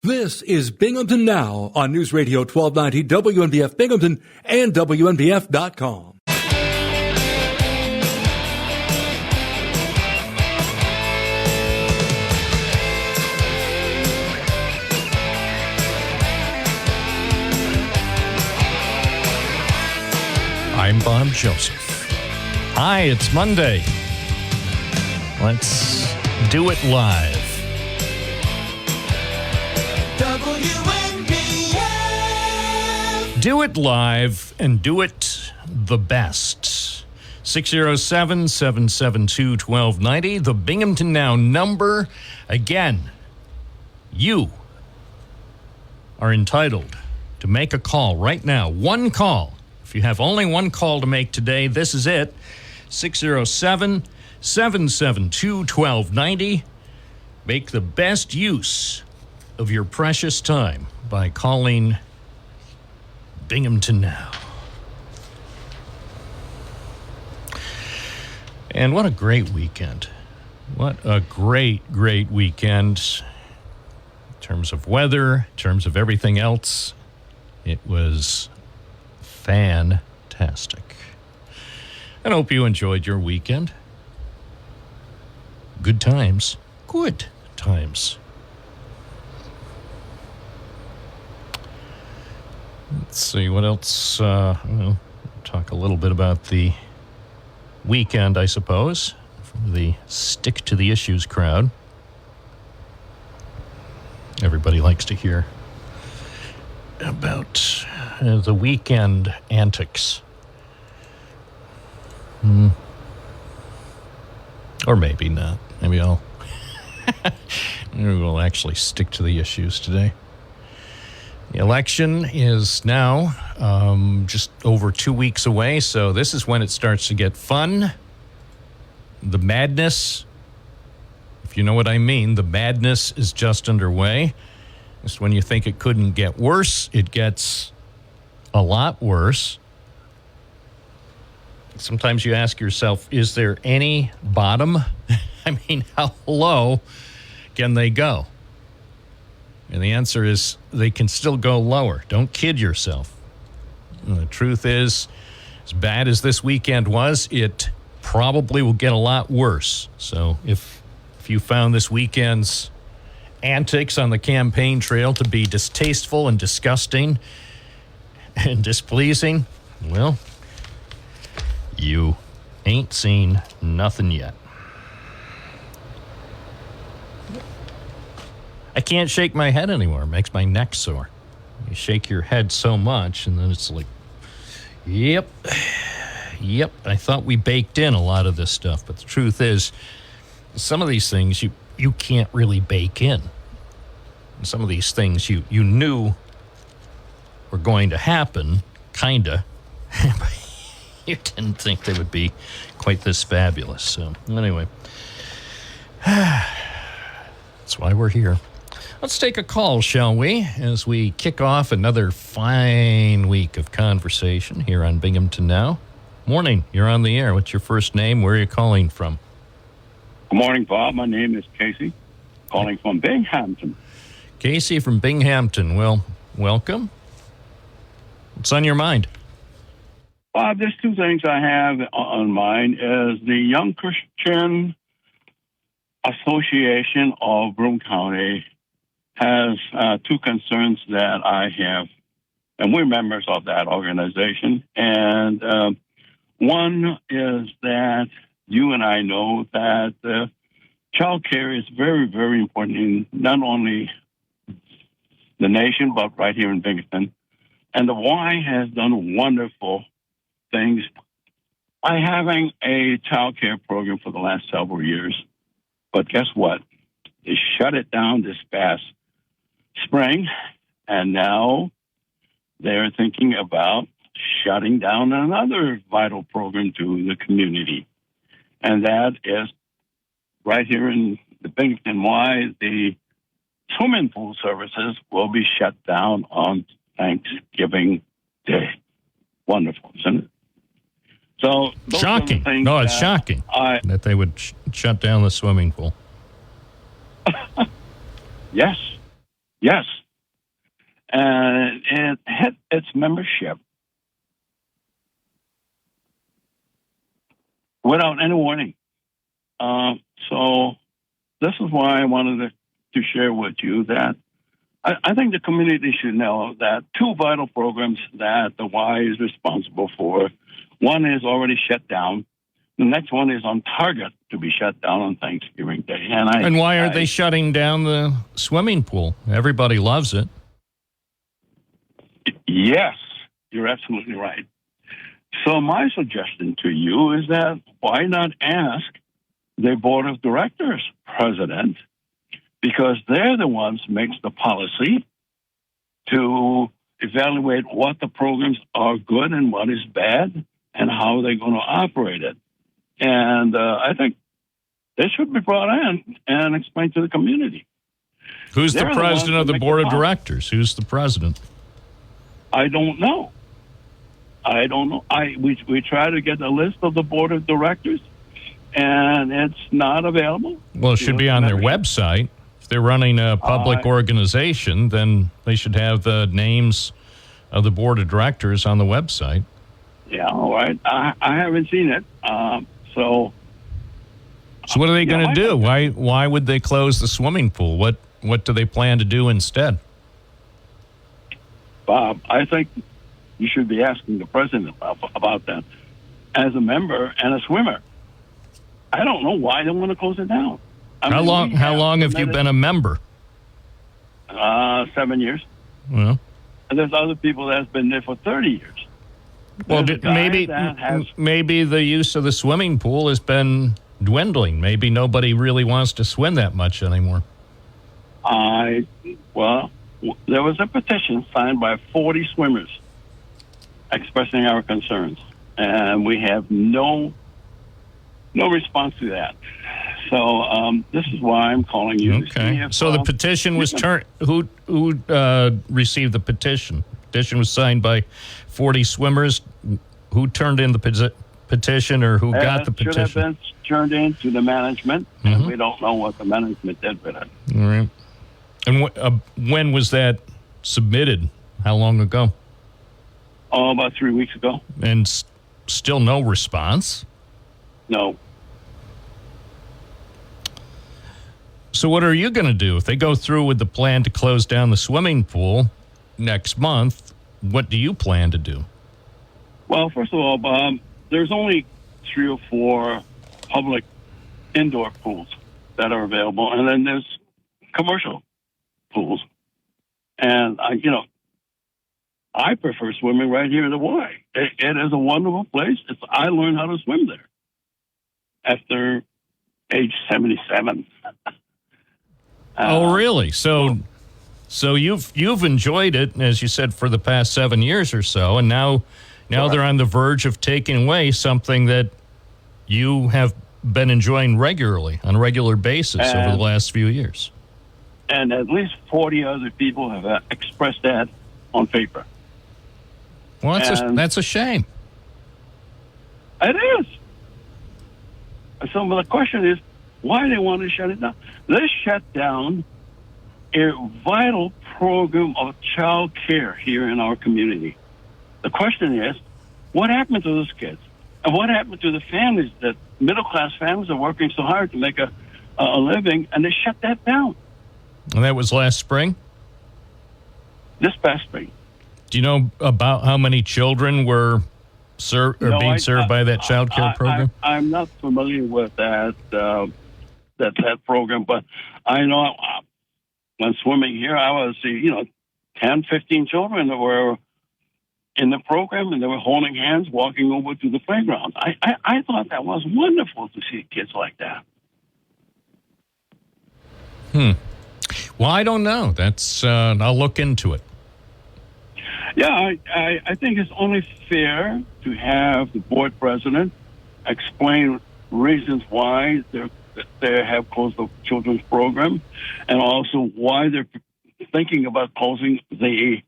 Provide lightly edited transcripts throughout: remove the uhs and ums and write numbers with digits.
This is Binghamton Now on News Radio 1290 WNBF Binghamton and WNBF.com. I'm Bob Joseph. Hi, it's Monday. Let's do it live. WNBF. Do it live and do it the best. 607-772-1290, the Binghamton Now number. Again, you are entitled to make a call right now. One call. If you have only one call to make today, this is it. 607-772-1290. Make the best use of your precious time by calling Binghamton Now. And what a great weekend. What a great, great weekend. In terms of weather, in terms of everything else, it was fantastic. I hope you enjoyed your weekend. Good times. Good times. Let's see what else. We'll talk a little bit about the weekend, I suppose, from the Stick to the Issues crowd. Everybody likes to hear about the weekend antics. Or maybe not. Maybe we'll actually stick to the issues today. The election is now just over 2 weeks away, so this is when it starts to get fun. The madness, if you know what I mean, the madness is just underway. Just when you think it couldn't get worse, it gets a lot worse. Sometimes you ask yourself, is there any bottom? I mean, how low can they go? And the answer is they can still go lower. Don't kid yourself. And the truth is, as bad as this weekend was, it probably will get a lot worse. So if you found this weekend's antics on the campaign trail to be distasteful and disgusting and displeasing, well, you ain't seen nothing yet. I can't shake my head anymore. It makes my neck sore. You shake your head so much, and then it's like, yep. I thought we baked in a lot of this stuff, but the truth is, some of these things you can't really bake in. And some of these things you knew were going to happen, kinda. You didn't think they would be quite this fabulous. So anyway, that's why we're here. Let's take a call, shall we, as we kick off another fine week of conversation here on Binghamton Now. Morning, you're on the air. What's your first name? Where are you calling from? Good morning, Bob. My name is Casey, calling from Binghamton. Casey from Binghamton. Well, welcome. What's on your mind? Bob, there's two things I have on mind. Is the Young Christian Association of Broome County has two concerns that I have, and we're members of that organization. And one is that you and I know that child care is very, very important in not only the nation, but right here in Binghamton. And the Y has done wonderful things by having a child care program for the last several years. But guess what? They shut it down this past spring, and now they're thinking about shutting down another vital program to the community. And that is right here in the Binghamton Y, the swimming pool services will be shut down on Thanksgiving Day. Wonderful, isn't it? So shocking. No, it's shocking that they would shut down the swimming pool. Yes. Yes. And it hit its membership without any warning. So this is why I wanted to share with you that I think the community should know that two vital programs that the Y is responsible for, one is already shut down. The next one is on target to be shut down on Thanksgiving Day. And why are they shutting down the swimming pool? Everybody loves it. Yes, you're absolutely right. So my suggestion to you is that why not ask the board of directors president, because they're the ones who makes the policy to evaluate what the programs are good and what is bad and how they're going to operate it. And I think they should be brought in and explained to the community. Who's the president of the board of directors? Who's the president? I don't know. We try to get a list of the board of directors, and it's not available. Well, it should be on their website. If they're running a public organization, then they should have the names of the board of directors on the website. Yeah, all right. I haven't seen it. So what are they going to do? Why would they close the swimming pool? What do they plan to do instead? Bob, I think you should be asking the president about that as a member and a swimmer. I don't know why they want to close it down. How long have you been a member? 7 years. Well, and there's other people that have been there for 30 years. Well, maybe the use of the swimming pool has been dwindling. Maybe nobody really wants to swim that much anymore. There was a petition signed by 40 swimmers expressing our concerns, and we have no response to that. So this is why I'm calling you. Okay. So the petition was turned. Who received the petition? Petition was signed by 40 swimmers. Who turned in the petition, or who got the petition? Should have been turned in to the management, and we don't know what the management did with it. All right. And when was that submitted? How long ago? Oh, about 3 weeks ago. And still no response? No. So what are you going to do? If they go through with the plan to close down the swimming pool next month, what do you plan to do? Well, first of all, Bob, there's only 3 or 4 public indoor pools that are available, and then there's commercial pools. And, I prefer swimming right here in the Y. It is a wonderful place. I learned how to swim there after age 77. Oh, really? So you've enjoyed it, as you said, for the past 7 years or so, and now they're on the verge of taking away something that you have been enjoying regularly, on a regular basis over the last few years. And at least 40 other people have expressed that on paper. Well, that's a shame. It is. So the question is, why they want to shut it down? They shut down a vital program of child care here in our community. The question is, what happened to those kids? And what happened to the families, that middle-class families are working so hard to make a living, and they shut that down? And that was last spring? This past spring. Do you know about how many children were being served by that child care program? I'm not familiar with that program, but I know when swimming here, I was 10, 15 children that were in the program, and they were holding hands, walking over to the playground. I thought that was wonderful to see kids like that. Well, I don't know. That's I'll look into it. Yeah, I think it's only fair to have the board president explain reasons why they have closed the children's program, and also why they're thinking about closing the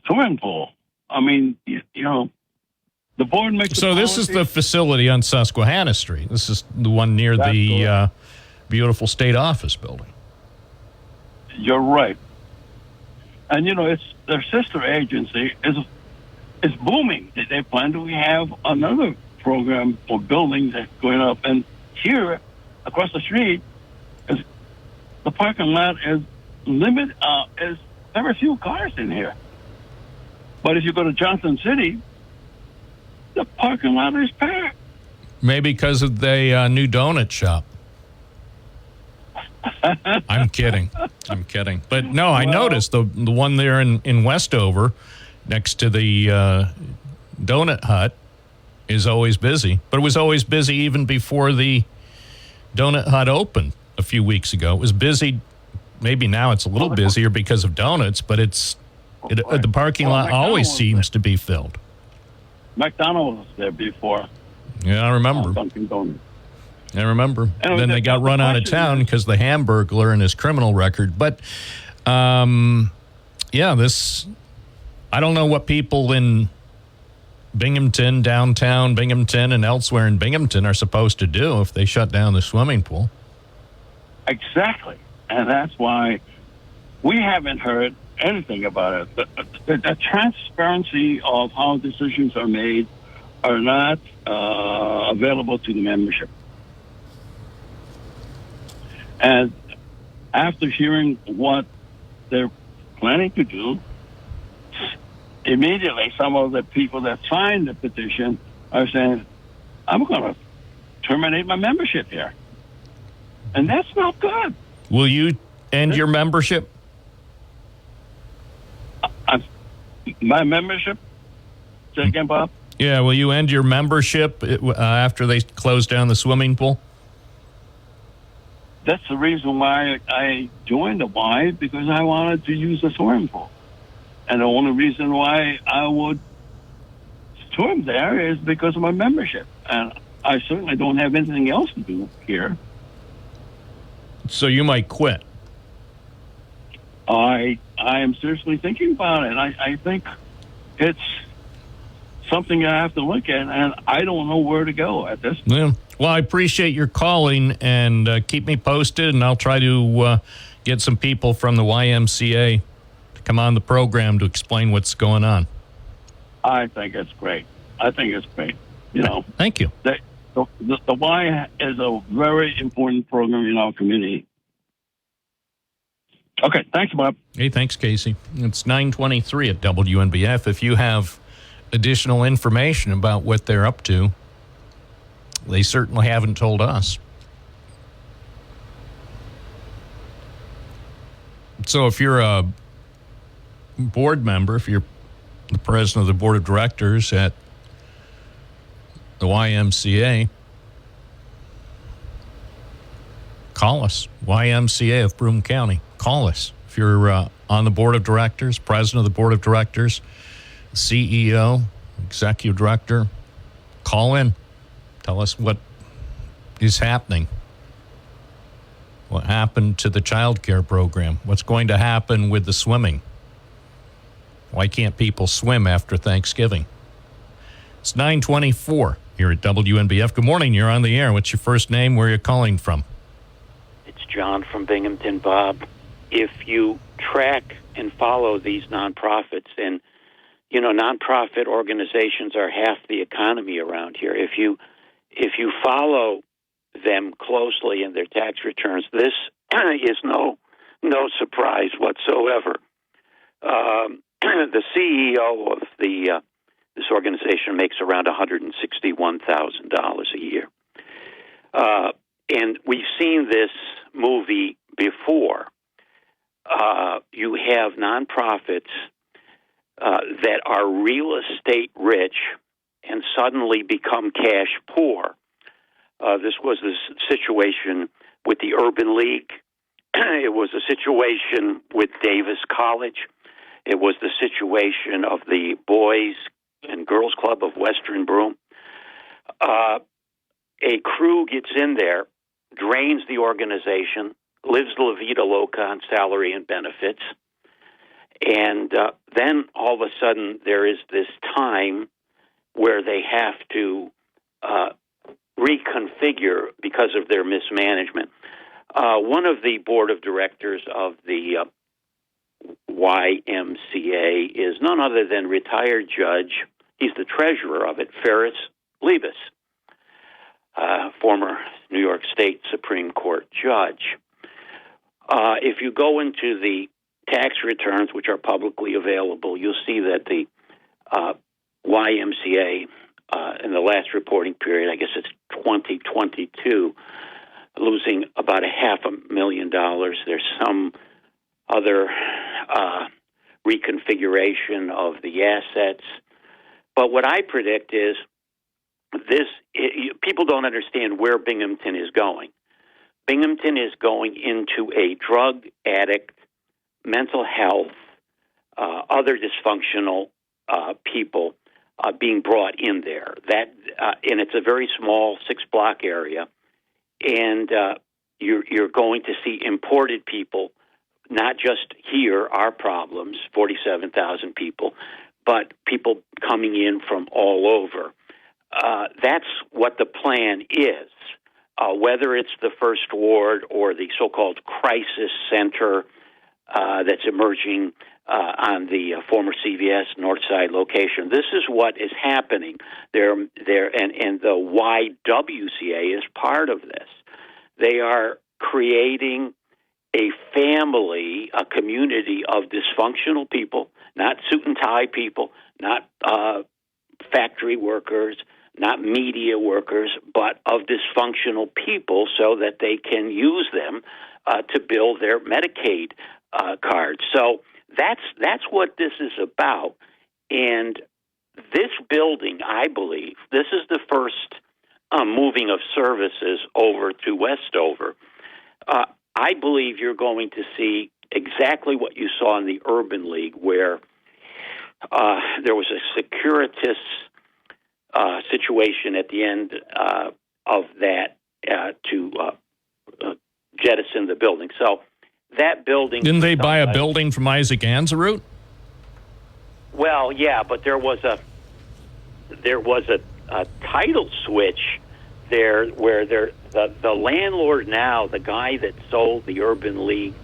swimming pool. I mean, the board makes. So this is the facility on Susquehanna Street. This is the one near the beautiful state office building. You're right. And, it's their sister agency is booming. They plan to have another program for buildings that's going up. And here, across the street, the parking lot is is very few cars in here. But if you go to Johnson City, the parking lot is packed. Maybe because of the new donut shop. I'm kidding. But no, I noticed the one there in Westover next to the donut hut is always busy. But it was always busy even before the donut hut opened a few weeks ago. It was busy. Maybe now it's a little busier because of donuts, but the parking lot always seems to be filled. McDonald's was there before. Yeah, I remember. Dunkin' Donuts. I remember. And then they got run out of town because the Hamburglar and his criminal record. But, I don't know what people in Binghamton, downtown Binghamton, and elsewhere in Binghamton are supposed to do if they shut down the swimming pool. Exactly. And that's why we haven't heard anything about it. The transparency of how decisions are made are not available to the membership. And after hearing what they're planning to do, immediately some of the people that signed the petition are saying, I'm going to terminate my membership here. And that's not good. Will you end your membership? My membership? Say again, Bob? Yeah, will you end your membership after they close down the swimming pool? That's the reason why I joined the Y, because I wanted to use the swimming pool. And the only reason why I would swim there is because of my membership. And I certainly don't have anything else to do here. So you might quit. I am seriously thinking about it. I think it's something I have to look at, and I don't know where to go at this point. Yeah. Well, I appreciate your calling, and keep me posted, and I'll try to get some people from the YMCA to come on the program to explain what's going on. I think it's great. Thank you. The Y is a very important program in our community. Okay, thanks, Bob. Hey, thanks, Casey. It's 9:23 at WNBF. If you have additional information about what they're up to, they certainly haven't told us. So if you're a board member, if you're the president of the board of directors at the YMCA, call us, YMCA of Broome County. Call us. If you're on the board of directors, president of the board of directors, CEO, executive director, call in. Tell us what is happening. What happened to the child care program? What's going to happen with the swimming? Why can't people swim after Thanksgiving? It's 9:24 here at WNBF. Good morning. You're on the air. What's your first name? Where are you calling from? It's John from Binghamton, Bob. If you track and follow these nonprofits, and, nonprofit organizations are half the economy around here. If you follow them closely in their tax returns, this is no surprise whatsoever. The CEO of this organization makes around $161,000 a year. And we've seen this movie before. You have nonprofits that are real estate rich and suddenly become cash poor. This was the situation with the Urban League. It was a situation with Davis College. It was the situation of the Boys and Girls Club of Western Broome. A crew gets in there, drains the organization, lives La Vida Loca on salary and benefits, and then all of a sudden there is this time where they have to reconfigure because of their mismanagement. One of the board of directors of the YMCA is none other than retired judge. He's the treasurer of it, Ferris Lebus, former New York State Supreme Court judge. If you go into the tax returns, which are publicly available, you'll see that the YMCA in the last reporting period, I guess it's 2022, losing about $500,000. There's some other reconfiguration of the assets. But what I predict is people don't understand where Binghamton is going. Binghamton is going into a drug addict, mental health, other dysfunctional people being brought in there. And it's a very small 6-block area, and you're going to see imported people, not just here, our problems, 47,000 people, but people coming in from all over. That's what the plan is. Whether it's the First Ward or the so-called crisis center that's emerging on the former CVS Northside location. This is what is happening there, and the YWCA is part of this. They are creating a family, a community of dysfunctional people, not suit and tie people, not factory workers, not media workers, but of dysfunctional people so that they can use them to build their Medicaid cards. So that's what this is about. And this building, I believe, this is the first moving of services over to Westover. I believe you're going to see exactly what you saw in the Urban League, where there was a securitous situation at the end of that to jettison the building. So that building... Didn't they buy a building from Isaac Anzarut? Well, yeah, but there was a title switch there where the landlord now, the guy that sold the Urban League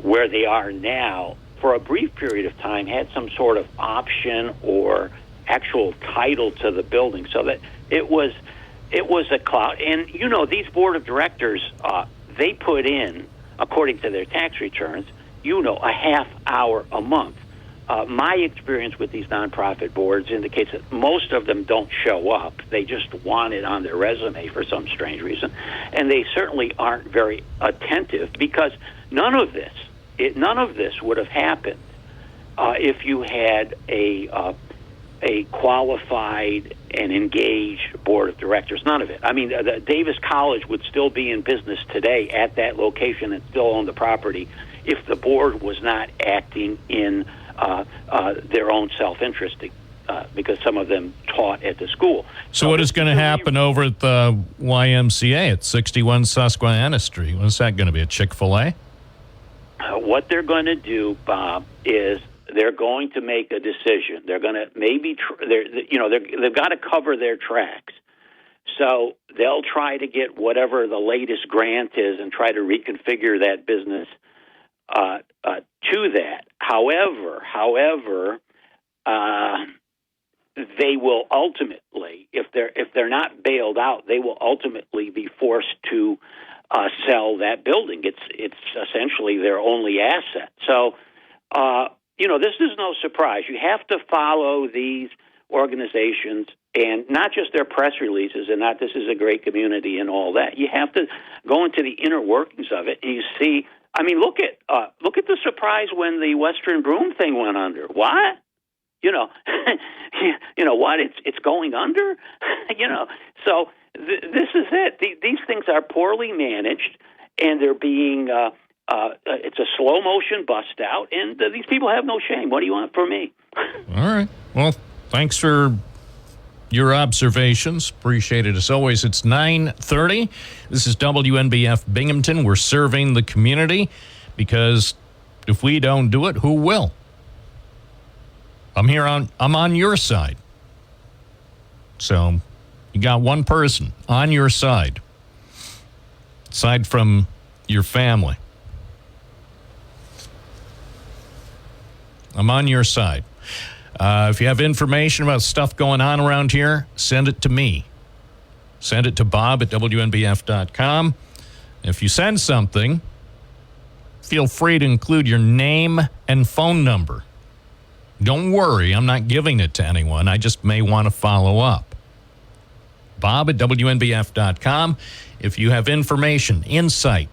where they are now, for a brief period of time had some sort of option or actual title to the building, so that it was a cloud. And these board of directors, they put in, according to their tax returns, a half hour a month. My experience with these nonprofit boards indicates that most of them don't show up. They just want it on their resume for some strange reason. And they certainly aren't very attentive, because none of this would have happened if you had a qualified and engaged board of directors. None of it. I mean, the Davis College would still be in business today at that location and still own the property if the board was not acting in their own self-interest, because some of them taught at the school. So what is going to happen over at the YMCA at 61 Susquehanna Street? What's that going to be, a Chick-fil-A? What they're going to do, Bob, is they're going to make a decision. They're going to they've got to cover their tracks. So they'll try to get whatever the latest grant is and try to reconfigure that business to that. However, they will ultimately, if they're not bailed out, they will ultimately be forced to sell that building. It's essentially their only asset. So, this is no surprise. You have to follow these organizations, and not just their press releases, and not this is a great community and all that. You have to go into the inner workings of it, and you see. I mean, look at the surprise when the Western Broom thing went under. What? What? It's going under. So this is it. These things are poorly managed, and they're being. It's a slow motion bust out, and these people have no shame. What do you want from me? All right. Well, thanks for your observations. Appreciate it as always. It's 9:30. This is WNBF Binghamton. We're serving the community, because if we don't do it, who will? I'm on your side. So you got one person on your side. aside from your family. I'm on your side. If you have information about stuff going on around here, send it to me. Send it to Bob at WNBF.com. If you send something, feel free to include your name and phone number. Don't worry, I'm not giving it to anyone. I just may want to follow up. Bob at WNBF.com. If you have information, insight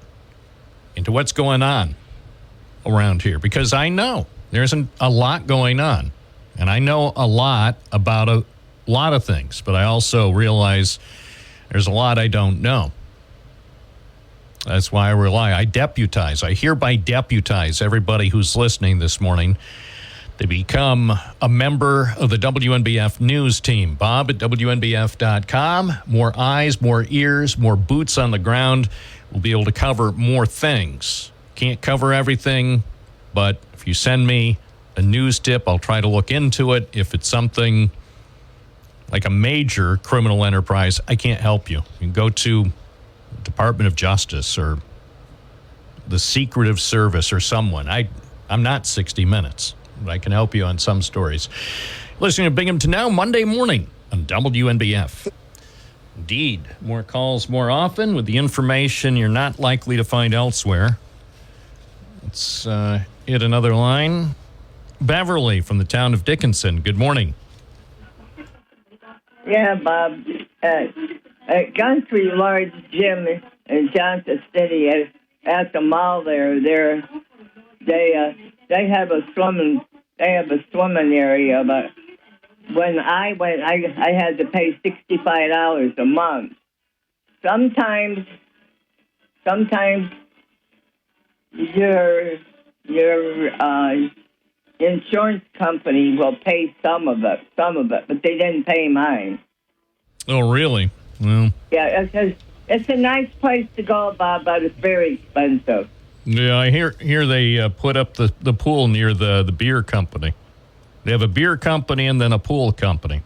into what's going on around here, because I know there's a lot going on, and I know a lot about a lot of things, but I also realize there's a lot I don't know. That's why I deputize. I hereby deputize everybody who's listening this morning to become a member of the WNBF news team. Bob at WNBF.com. More eyes, more ears, more boots on the ground. We'll be able to cover more things. Can't cover everything, but if you send me a news tip, I'll try to look into it. If it's something like a major criminal enterprise, I can't help you. You can go to the Department of Justice or the Secretive Service or someone. I'm not 60 Minutes, but I can help you on some stories. Listening to Binghamton Now, Monday morning on WNBF. Indeed, more calls more often with the information you're not likely to find elsewhere. Let's hit another line. Beverly from the town of Dickinson. Good morning. Yeah, Bob. At Country Lord's Gym in Johnson City at the mall there, they have a swimming area, but when I went, I had to pay $65 a month. Sometimes your insurance company will pay some of it, but they didn't pay mine. Oh, really? Well, yeah, it's a nice place to go, Bob, but it's very expensive. Yeah, I hear they put up the pool near the beer company. They have a beer company and then a pool company.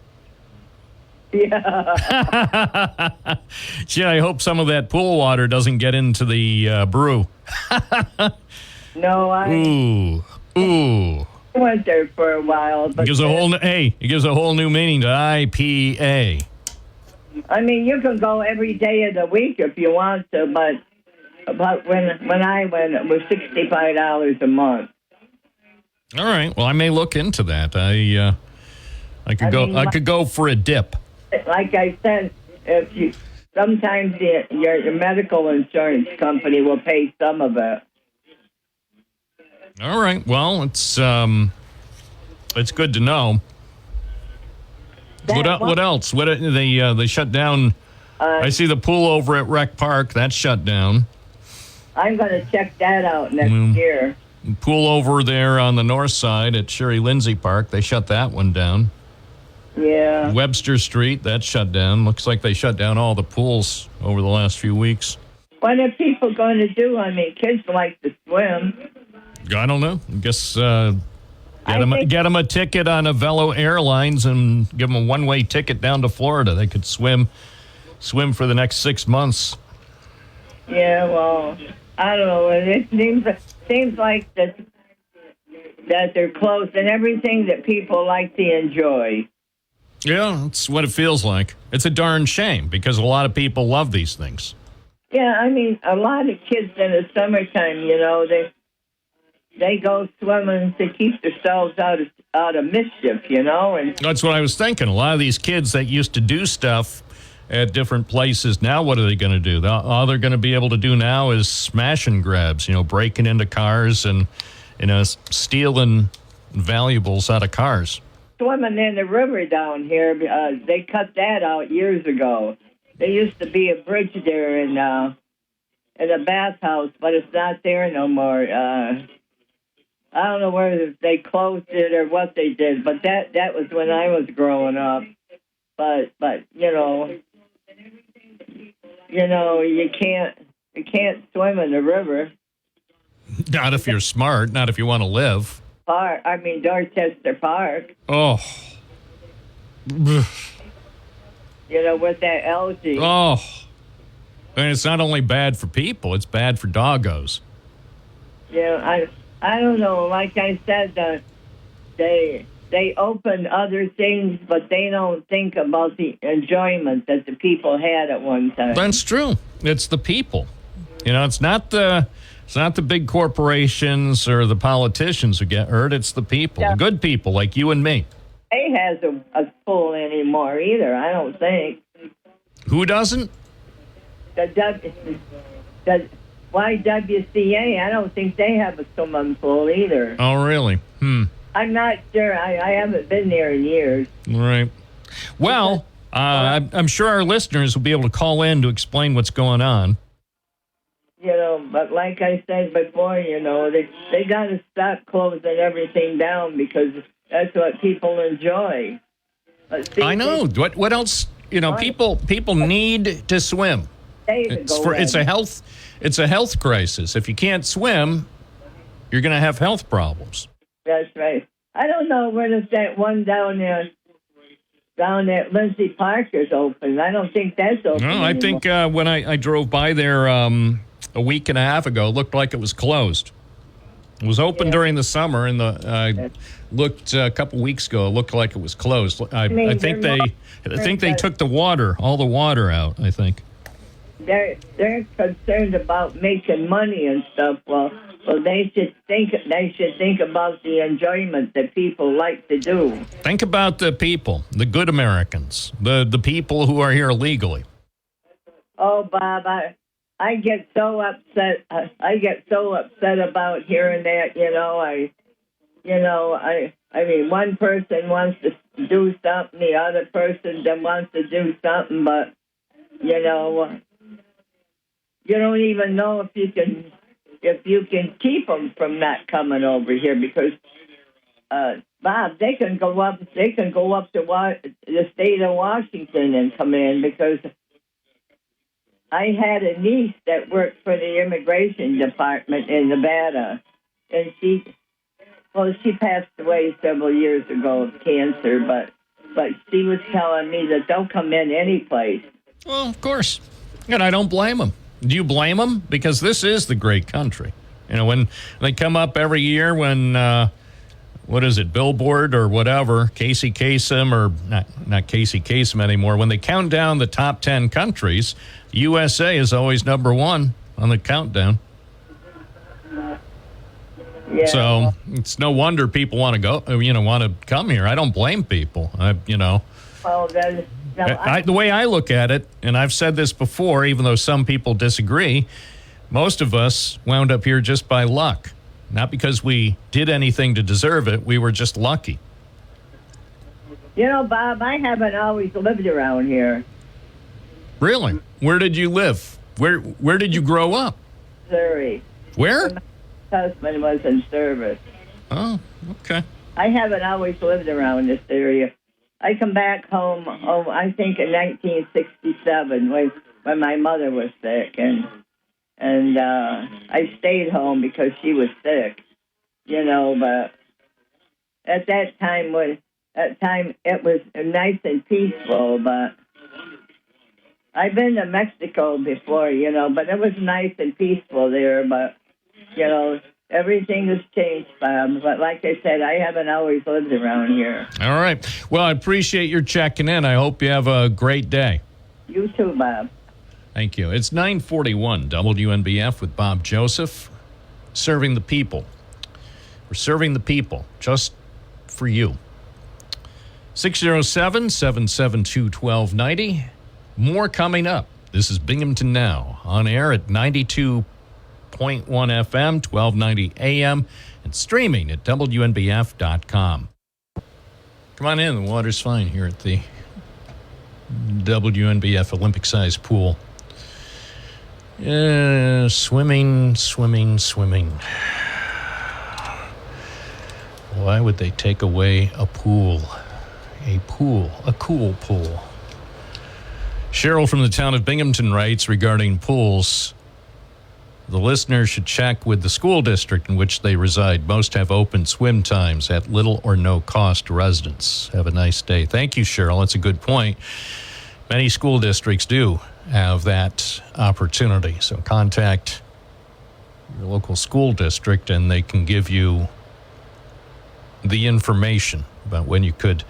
Yeah. Gee, I hope some of that pool water doesn't get into the brew. No, Ooh. I went there for a while. But It gives a whole new meaning to IPA. I mean, you can go every day of the week if you want to, but when I went, it was $65 a month. All right. Well, I may look into that. I could go for a dip. Like I said, sometimes your medical insurance company will pay some of it. All right. Well, it's good to know. What else? They shut down? I see the pool over at Rec Park. That's shut down. I'm going to check that out next year. Pool over there on the north side at Sherry Lindsay Park. They shut that one down. Yeah. Webster Street, that's shut down. Looks like they shut down all the pools over the last few weeks. What are people going to do? I mean, kids like to swim. I don't know. I guess get them a ticket on Velo Airlines and give them a one-way ticket down to Florida. They could swim for the next 6 months. Yeah, well, I don't know. It seems like that they're closed and everything that people like to enjoy. Yeah, that's what it feels like. It's a darn shame because a lot of people love these things. Yeah, I mean, a lot of kids in the summertime, they go swimming to keep themselves out of mischief, And that's what I was thinking. A lot of these kids that used to do stuff at different places, now what are they going to do? All they're going to be able to do now is smash and grabs, breaking into cars and, stealing valuables out of cars. Swimming in the river down here, they cut that out years ago. There used to be a bridge there in a bathhouse, but it's not there no more. I don't know whether they closed it or what they did, but that was when I was growing up. But you can't swim in the river. Not if you're smart. Not if you want to live. Dorchester Park. Oh. With that algae. Oh. And it's not only bad for people, it's bad for doggos. Yeah, I don't know. Like I said, they open other things, but they don't think about the enjoyment that the people had at one time. That's true. It's the people. It's not the big corporations or the politicians who get hurt. It's the people, the good people like you and me. They has a pool anymore either. I don't think. Who doesn't? The YWCA. I don't think they have a swimming pool either. Oh, really? I'm not sure. I haven't been there in years. Right. Well, I'm sure our listeners will be able to call in to explain what's going on. But like I said before, they got to stop closing everything down because that's what people enjoy. I know. What else? People need to swim. It's a health crisis. If you can't swim, you're going to have health problems. That's right. I don't know where that one down at Lindsay Park is open. I don't think that's open. No, I think when I drove by there a week and a half ago, it looked like it was closed. It was open during the summer, and I looked a couple weeks ago. It looked like it was closed. I think they took all the water out. I think they're concerned about making money and stuff. Well, they should think about the enjoyment that people like to do. Think about the people, the good Americans, the people who are here illegally. Oh, Bob, I get so upset. I get so upset about hearing that. I mean, one person wants to do something, the other person then wants to do something, but you don't even know if you can keep them from not coming over here because, Bob, they can go up to the state of Washington and come in because I had a niece that worked for the immigration department in Nevada, and she passed away several years ago of cancer, but she was telling me that they'll come in any place. Well, of course, and I don't blame them. Do you blame them? Because this is the great country. When they come up every year when, what is it, Billboard or whatever, Casey Kasem, or not Casey Kasem anymore, when they count down the top 10 countries, USA is always number one on the countdown. Yeah. So it's no wonder people want to go, want to come here. I don't blame people. Well, then... The way I look at it, and I've said this before, even though some people disagree, most of us wound up here just by luck. Not because we did anything to deserve it. We were just lucky. Bob, I haven't always lived around here. Really? Where did you live? Where did you grow up? Missouri. Where? My husband was in service. Oh, okay. I haven't always lived around this area. I come back home, I think in 1967 when my mother was sick, and I stayed home because she was sick, but at that time it was nice and peaceful, but I've been to Mexico before, but it was nice and peaceful there, but, everything has changed, Bob. But like I said, I haven't always lived around here. All right. Well, I appreciate your checking in. I hope you have a great day. You too, Bob. Thank you. It's 9:41 WNBF with Bob Joseph, serving the people. We're serving the people just for you. 607-772-1290. More coming up. This is Binghamton Now, on air at 92.1 FM, 1290 AM, and streaming at WNBF.com. Come on in. The water's fine here at the WNBF Olympic-sized pool. Swimming. Why would they take away a pool? A cool pool. Cheryl from the town of Binghamton writes regarding pools, the listeners should check with the school district in which they reside. Most have open swim times at little or no cost to residents. Have a nice day. Thank you, Cheryl. That's a good point. Many school districts do have that opportunity. So contact your local school district and they can give you the information about when you could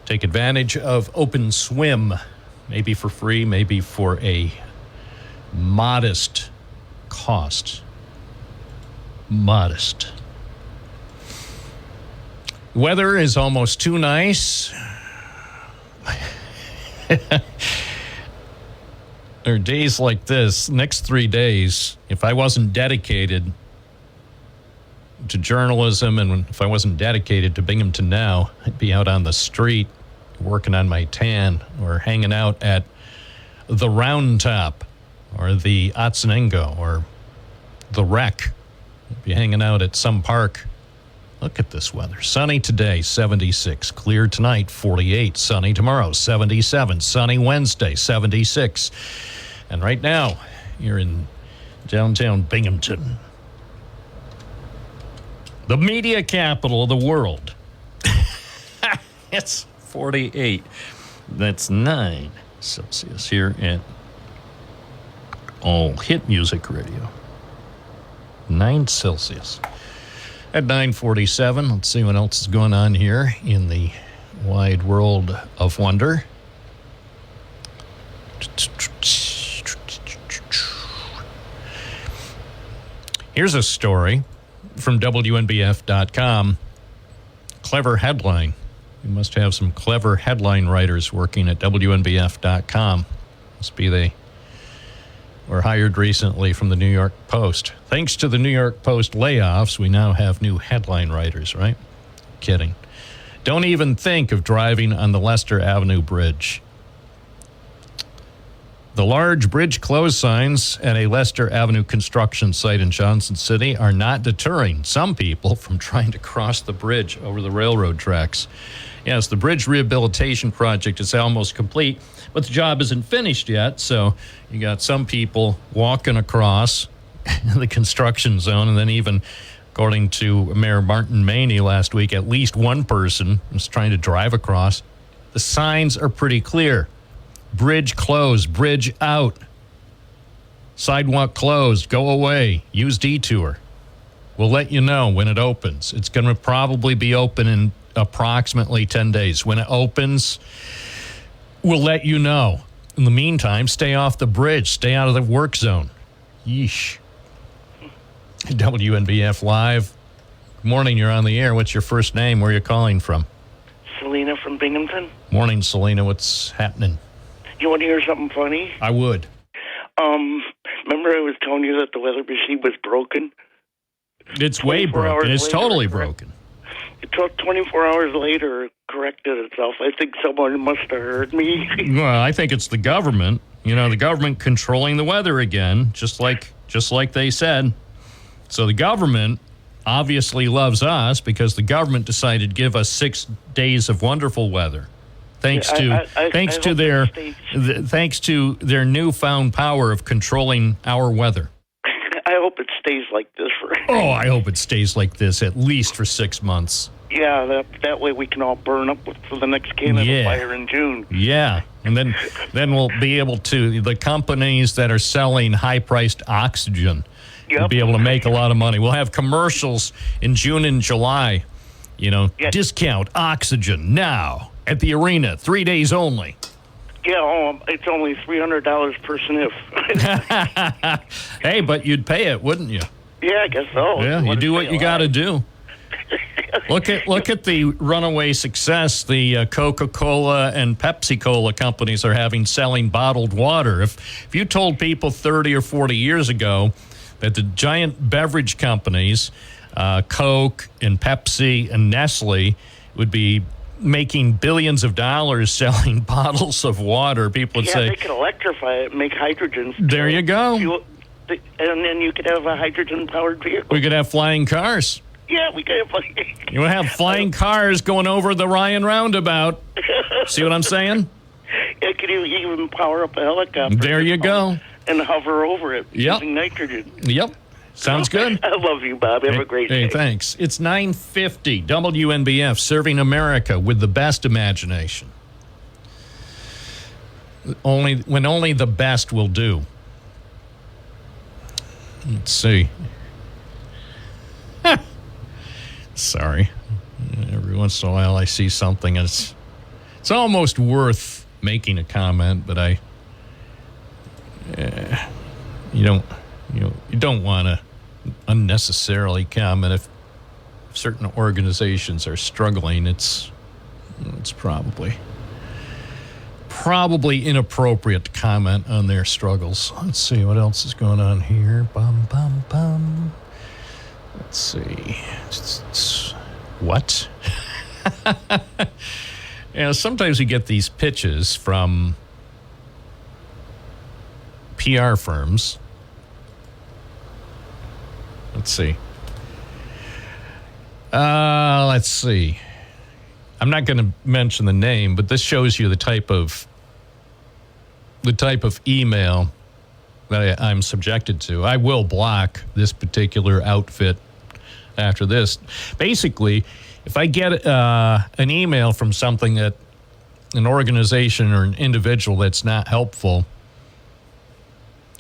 take advantage of Open Swim, maybe for free, maybe for a modest cost. Modest. Weather is almost too nice. There are days like this, next 3 days, if I wasn't dedicated to journalism and if I wasn't dedicated to Binghamton Now, I'd be out on the street working on my tan or hanging out at the Round Top or the Otsenengo or the Rec. I'd be hanging out at some park. Look at this weather. Sunny today, 76. Clear tonight, 48. Sunny tomorrow, 77. Sunny Wednesday, 76. And right now, you're in downtown Binghamton, the media capital of the world. It's 48. That's 9 Celsius here at All Hit Music Radio. 9 Celsius. At 9:47, let's see what else is going on here in the wide world of wonder. Here's a story from WNBF.com. Clever headline. You must have some clever headline writers working at WNBF.com. Must be they were hired recently from the New York Post. Thanks to the New York Post layoffs, we now have new headline writers, right? Kidding. Don't even think of driving on the Leicester Avenue Bridge. The large bridge closed signs at a Leicester Avenue construction site in Johnson City are not deterring some people from trying to cross the bridge over the railroad tracks. Yes, the bridge rehabilitation project is almost complete, but the job isn't finished yet, so you got some people walking across the construction zone, and then even, according to Mayor Martin Maney last week, at least one person was trying to drive across. The signs are pretty clear. Bridge closed, bridge out. Sidewalk closed, go away, use detour. We'll let you know when it opens. It's going to probably be open in approximately 10 days. When it opens, we'll let you know. In the meantime, stay off the bridge, stay out of the work zone. Yeesh. WNBF Live. Good morning, you're on the air. What's your first name? Where are you calling from? Selena from Binghamton. Morning, Selena. What's happening? You want to hear something funny? I would. Remember I was telling you that the weather machine was broken? It's way broken. It's totally broken. It took 24 hours later, it corrected itself. I think someone must have heard me. Well, I think it's the government. You know, the government controlling the weather again, just like they said. So the government obviously loves us because the government decided to give us 6 days of wonderful weather. Thanks to their newfound power of controlling our weather. I hope it stays like this for. Oh, I hope it stays like this at least for 6 months. Yeah, that way we can all burn up for the next Canada fire in June. Yeah, and then we'll be able to, the companies that are selling high-priced oxygen will be able to make a lot of money. We'll have commercials in June and July. You know, discount oxygen now at the arena, 3 days only. Yeah, it's only $300 per sniff. Hey, but you'd pay it, wouldn't you? Yeah, I guess so. Yeah, you do what you got to do. Look at the runaway success the Coca-Cola and Pepsi-Cola companies are having selling bottled water. If you told people 30 or 40 years ago that the giant beverage companies, Coke and Pepsi and Nestle, would be making billions of dollars selling bottles of water, people would say... Yeah, they could electrify it and make hydrogen. There you go. And then you could have a hydrogen-powered vehicle. We could have flying cars. Yeah, we could have... You would have flying cars going over the Ryan Roundabout. See what I'm saying? It could even power up a helicopter. There you go. And hover over it using nitrogen. Yep. Sounds good. I love you, Bob. Have a great day. Hey, thanks. It's 9:50. WNBF, serving America with the best imagination. Only the best will do. Let's see. Sorry. Every once in a while I see something and it's almost worth making a comment, but you don't want to unnecessarily comment if certain organizations are struggling. It's probably inappropriate to comment on their struggles. Let's see what else is going on here. Bum bum bum. Let's see. What? Sometimes you get these pitches from PR firms. Let's see. Let's see. I'm not going to mention the name, but this shows you the type of email that I'm subjected to. I will block this particular outfit after this. Basically, if I get an email from something that an organization or an individual that's not helpful,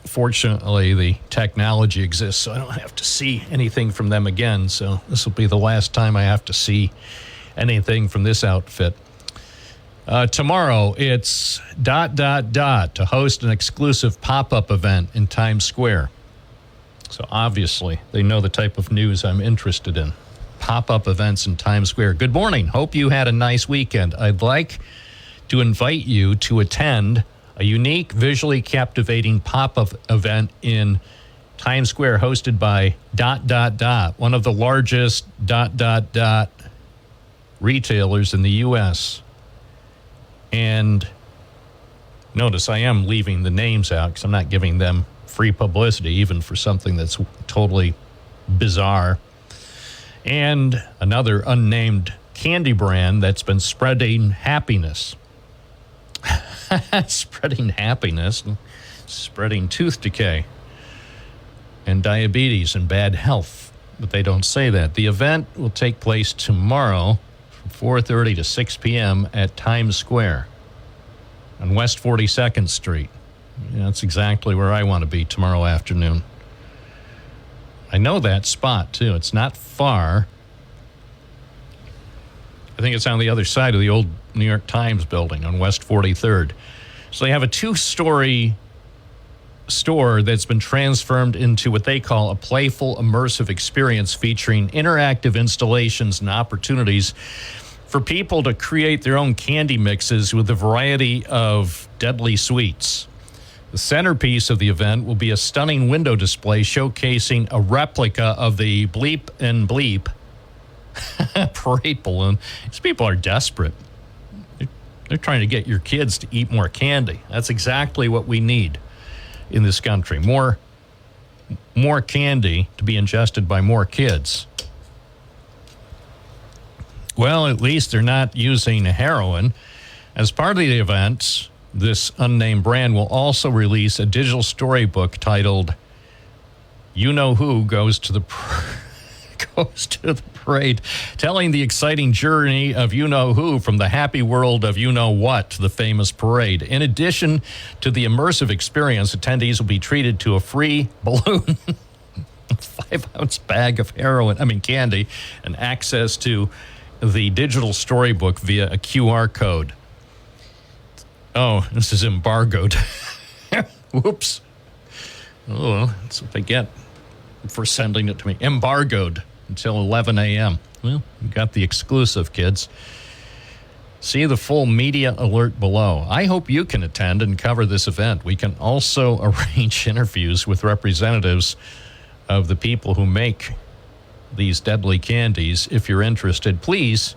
fortunately, the technology exists, so I don't have to see anything from them again. So this will be the last time I have to see anything from this outfit. Tomorrow, it's ... to host an exclusive pop-up event in Times Square. So obviously, they know the type of news I'm interested in. Pop-up events in Times Square. Good morning. Hope you had a nice weekend. I'd like to invite you to attend a unique, visually captivating pop-up event in Times Square hosted by ... one of the largest ... retailers in the U.S. And notice I am leaving the names out because I'm not giving them free publicity, even for something that's totally bizarre. And another unnamed candy brand that's been spreading happiness. Spreading happiness, spreading tooth decay and diabetes and bad health. But they don't say that. The event will take place tomorrow from 4:30 to 6 p.m. at Times Square on West 42nd Street. That's exactly where I want to be tomorrow afternoon. I know that spot, too. It's not far. I think it's on the other side of the old New York Times building on West 43rd. So they have a two-story store that's been transformed into what they call a playful, immersive experience featuring interactive installations and opportunities for people to create their own candy mixes with a variety of deadly sweets. The centerpiece of the event will be a stunning window display showcasing a replica of the Bleep and Bleep parade balloon. These people are desperate. They're trying to get your kids to eat more candy. That's exactly what we need in this country. More candy to be ingested by more kids. Well, at least they're not using heroin. As part of the event, this unnamed brand will also release a digital storybook titled You Know Who Goes to the Parade, telling the exciting journey of You Know Who from the happy world of You Know What to the famous parade. In addition to the immersive experience, attendees will be treated to a free balloon, a 5-ounce bag of candy, and access to the digital storybook via a QR code. Oh, this is embargoed. Whoops. Oh, well, that's what they get for sending it to me. Embargoed until 11 a.m. Well, you got the exclusive, kids. See the full media alert below. I hope you can attend and cover this event. We can also arrange interviews with representatives of the people who make these deadly candies. If you're interested, please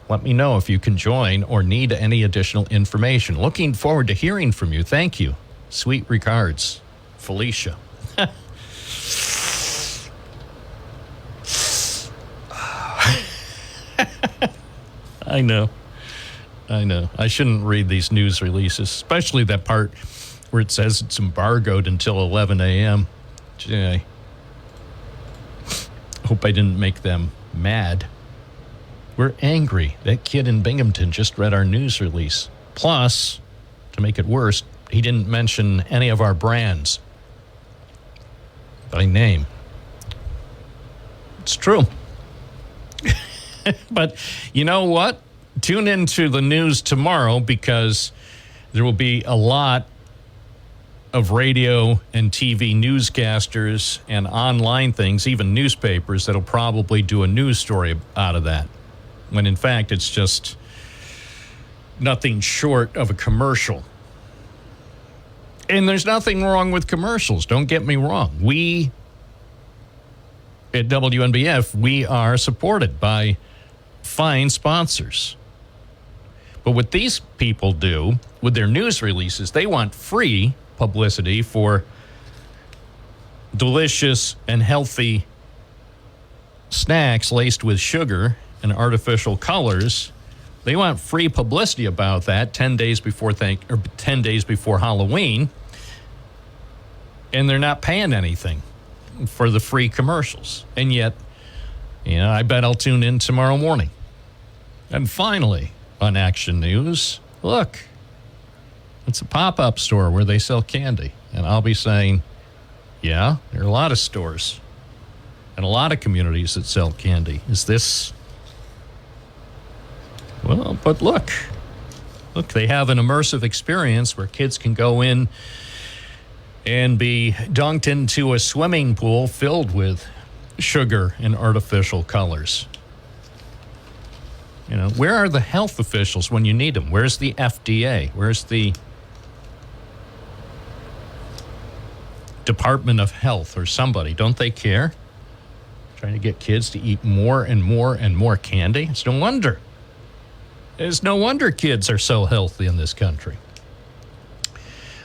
let me know if you can join or need any additional information. Looking forward to hearing from you. Thank you. Sweet regards, Felicia. I know. I shouldn't read these news releases, especially that part where it says it's embargoed until 11 a.m. Gee, I hope I didn't make them mad. We're angry. That kid in Binghamton just read our news release. Plus, to make it worse, he didn't mention any of our brands by name. It's true. But you know what? Tune into the news tomorrow, because there will be a lot of radio and TV newscasters and online things, even newspapers, that'll probably do a news story out of that, when in fact it's just nothing short of a commercial. And there's nothing wrong with commercials, don't get me wrong. We at WNBF, we are supported by fine sponsors. But what these people do with their news releases, they want free publicity for delicious and healthy snacks laced with sugar and artificial colors. They want free publicity about that 10 days before 10 days before Halloween, and they're not paying anything for the free commercials. And yet, I bet I'll tune in tomorrow morning. And finally, on Action News, look, it's a pop-up store where they sell candy. And I'll be saying, yeah, there are a lot of stores and a lot of communities that sell candy. Is this... Well, but look, they have an immersive experience where kids can go in and be dunked into a swimming pool filled with sugar and artificial colors. Where are the health officials when you need them? Where's the FDA? Where's the Department of Health or somebody? Don't they care? Trying to get kids to eat more and more and more candy? It's no wonder. It's no wonder kids are so healthy in this country.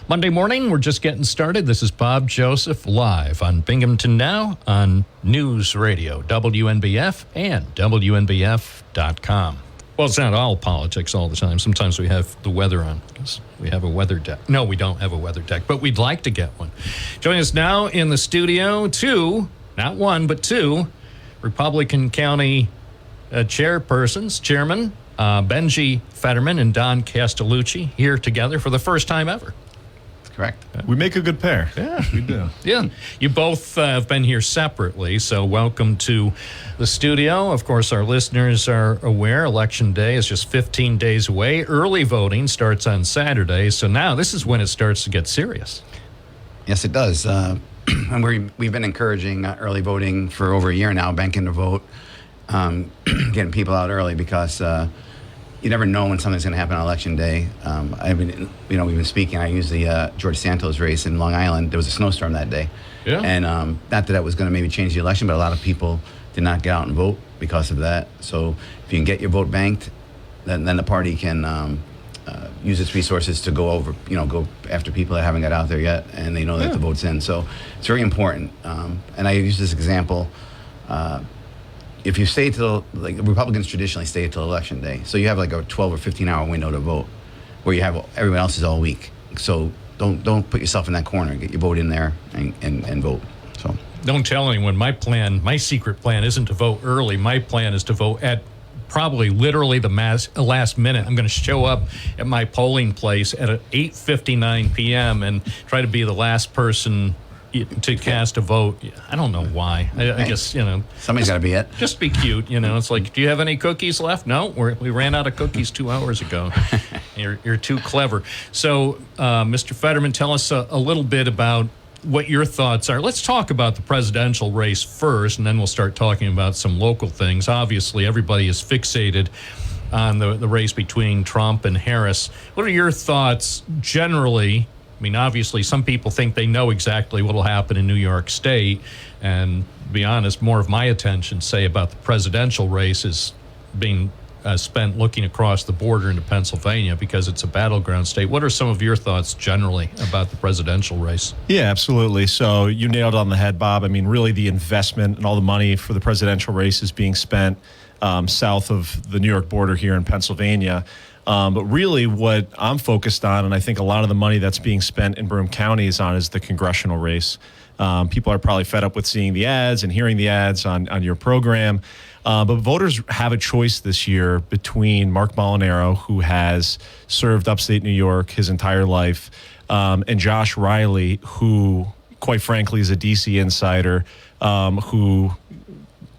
Monday morning, we're just getting started. This is Bob Joseph live on Binghamton Now on News Radio, WNBF and WNBF.com. Well, it's not all politics all the time. Sometimes we have the weather on because we have a weather deck. No, we don't have a weather deck, but we'd like to get one. Joining us now in the studio, not one, but two Republican County chairman, Benji Fetterman and Don Castellucci, here together for the first time ever. Correct. We make a good pair. Yeah, we do. Yeah. You both have been here separately, so welcome to the studio. Of course, our listeners are aware Election Day is just 15 days away. Early voting starts on Saturday, so now this is when it starts to get serious. Yes, it does. And we've been encouraging early voting for over a year now, banking to vote, getting people out early because you never know when something's going to happen on Election Day. We've been speaking. I used the George Santos race in Long Island. There was a snowstorm that day. Yeah. And not that that was going to maybe change the election, but a lot of people did not get out and vote because of that. So if you can get your vote banked, then the party can use its resources to go after people that haven't got out there yet, and they know that the vote's in. So it's very important. And I use this example. If you stay till, Republicans traditionally stay till Election Day. So you have like a 12 or 15 hour window to vote where you have everyone else is all week. So don't put yourself in that corner. Get your vote in there and vote. So don't tell anyone. My secret plan isn't to vote early. My plan is to vote at probably literally the last minute. I'm going to show up at my polling place at 8:59 p.m. and try to be the last person to cast a vote. I don't know why. I guess, somebody's got to be it. Just be cute, It's like, do you have any cookies left? No, we ran out of cookies 2 hours ago. You're too clever. So, Mr. Fetterman, tell us a little bit about what your thoughts are. Let's talk about the presidential race first, and then we'll start talking about some local things. Obviously, everybody is fixated on the race between Trump and Harris. What are your thoughts generally? I mean, obviously, some people think they know exactly what will happen in New York State. And to be honest, more of my attention, say, about the presidential race is being spent looking across the border into Pennsylvania because it's a battleground state. What are some of your thoughts generally about the presidential race? Yeah, absolutely. So you nailed it on the head, Bob. I mean, really the investment and all the money for the presidential race is being spent south of the New York border here in Pennsylvania. But really what I'm focused on, and I think a lot of the money that's being spent in Broome County is the congressional race. People are probably fed up with seeing the ads and hearing the ads on your program. But voters have a choice this year between Mark Molinaro, who has served upstate New York his entire life, and Josh Riley, who, quite frankly, is a D.C. insider, who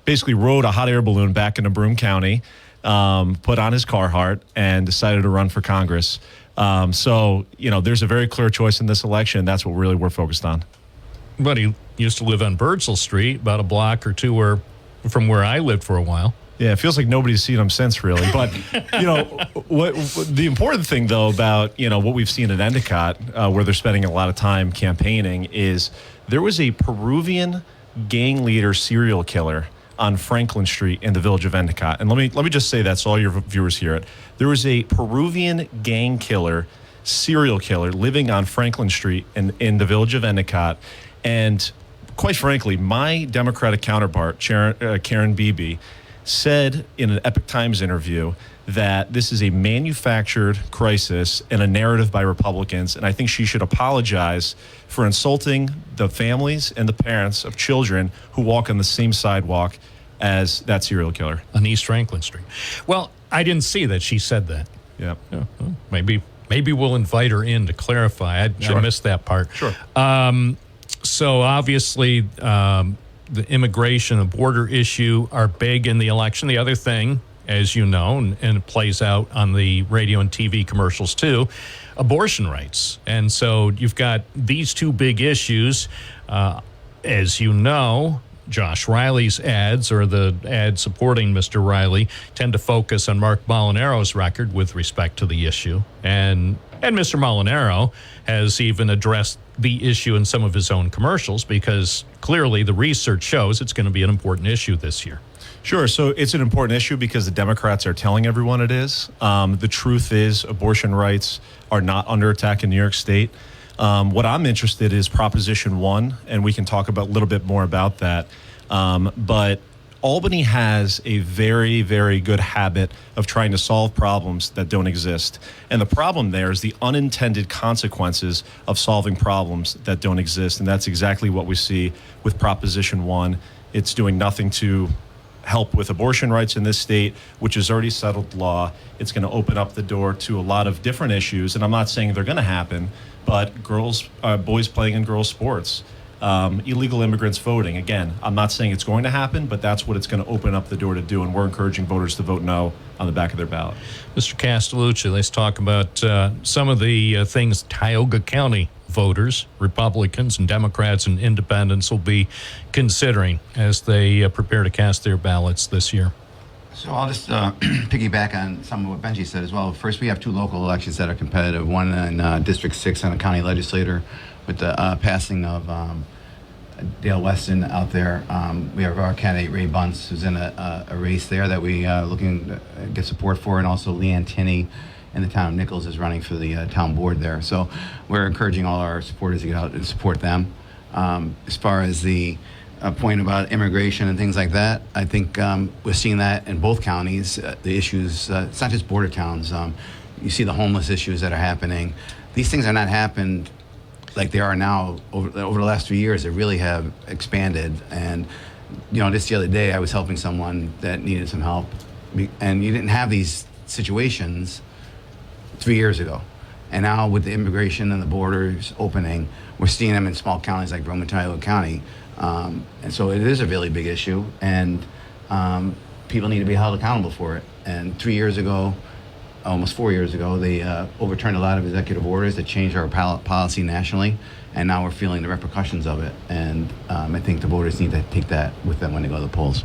basically rode a hot air balloon back into Broome County, put on his Carhartt, and decided to run for Congress. So, there's a very clear choice in this election. That's what really we're focused on. But he used to live on Birdsall Street, about a block or two from where I lived for a while. Yeah, it feels like nobody's seen him since, really. But, what the important thing, though, about, what we've seen at Endicott, where they're spending a lot of time campaigning, is there was a Peruvian gang leader serial killer on Franklin Street in the village of Endicott. And let me just say that so all your viewers hear it. There was a Peruvian gang killer, serial killer, living on Franklin Street in the village of Endicott. And quite frankly, my Democratic counterpart, Karen Beebe, said in an Epoch Times interview that this is a manufactured crisis and a narrative by Republicans, and I think she should apologize for insulting the families and the parents of children who walk on the same sidewalk as that serial killer. On East Franklin Street. Well, I didn't see that she said that. Yeah. Well, maybe we'll invite her in to clarify. I missed that part. Sure. So obviously, the immigration and border issue are big in the election. The other thing, as you know, and it plays out on the radio and TV commercials too, abortion rights. And so you've got these two big issues. As you know, Josh Riley's ads, or the ads supporting Mr. Riley, tend to focus on Mark Molinaro's record with respect to the issue. And Mr. Molinaro has even addressed the issue in some of his own commercials, because clearly the research shows it's going to be an important issue this year. Sure. So it's an important issue because the Democrats are telling everyone it is. The truth is abortion rights are not under attack in New York State. What I'm interested in is Proposition 1, and we can talk about a little bit more about that. But Albany has a very, very good habit of trying to solve problems that don't exist. And the problem there is the unintended consequences of solving problems that don't exist. And that's exactly what we see with Proposition 1. It's doing nothing to help with abortion rights in this state, which is already settled law. It's going to open up the door to a lot of different issues. And I'm not saying they're going to happen, but boys playing in girls' sports, illegal immigrants voting. Again, I'm not saying it's going to happen, but that's what it's going to open up the door to do, and we're encouraging voters to vote no on the back of their ballot. Mr. Castellucci, let's talk about some of the things Tioga County voters, Republicans and Democrats and independents, will be considering as they prepare to cast their ballots this year. So I'll just piggyback on some of what Benji said as well. First, we have two local elections that are competitive, one in District 6 on a county legislator with the passing of Dale Weston out there. We have our candidate Ray Bunce, who's in a race there that we looking to get support for, and also Leanne Tinney in the town of Nichols is running for the town board there. So we're encouraging all our supporters to get out and support them. As far as the point about immigration and things like that, I think we're seeing that in both counties. The issues, it's not just border towns. You see the homeless issues that are happening. These things are not happened like they are now. Over the last 3 years, they really have expanded. And just the other day, I was helping someone that needed some help, and you didn't have these situations 3 years ago. And now with the immigration and the borders opening, we're seeing them in small counties like Broome and Tioga County. And so it is a really big issue, and people need to be held accountable for it. And 3 years ago, almost 4 years ago, they overturned a lot of executive orders that changed our policy nationally, and now we're feeling the repercussions of it. And I think the voters need to take that with them when they go to the polls.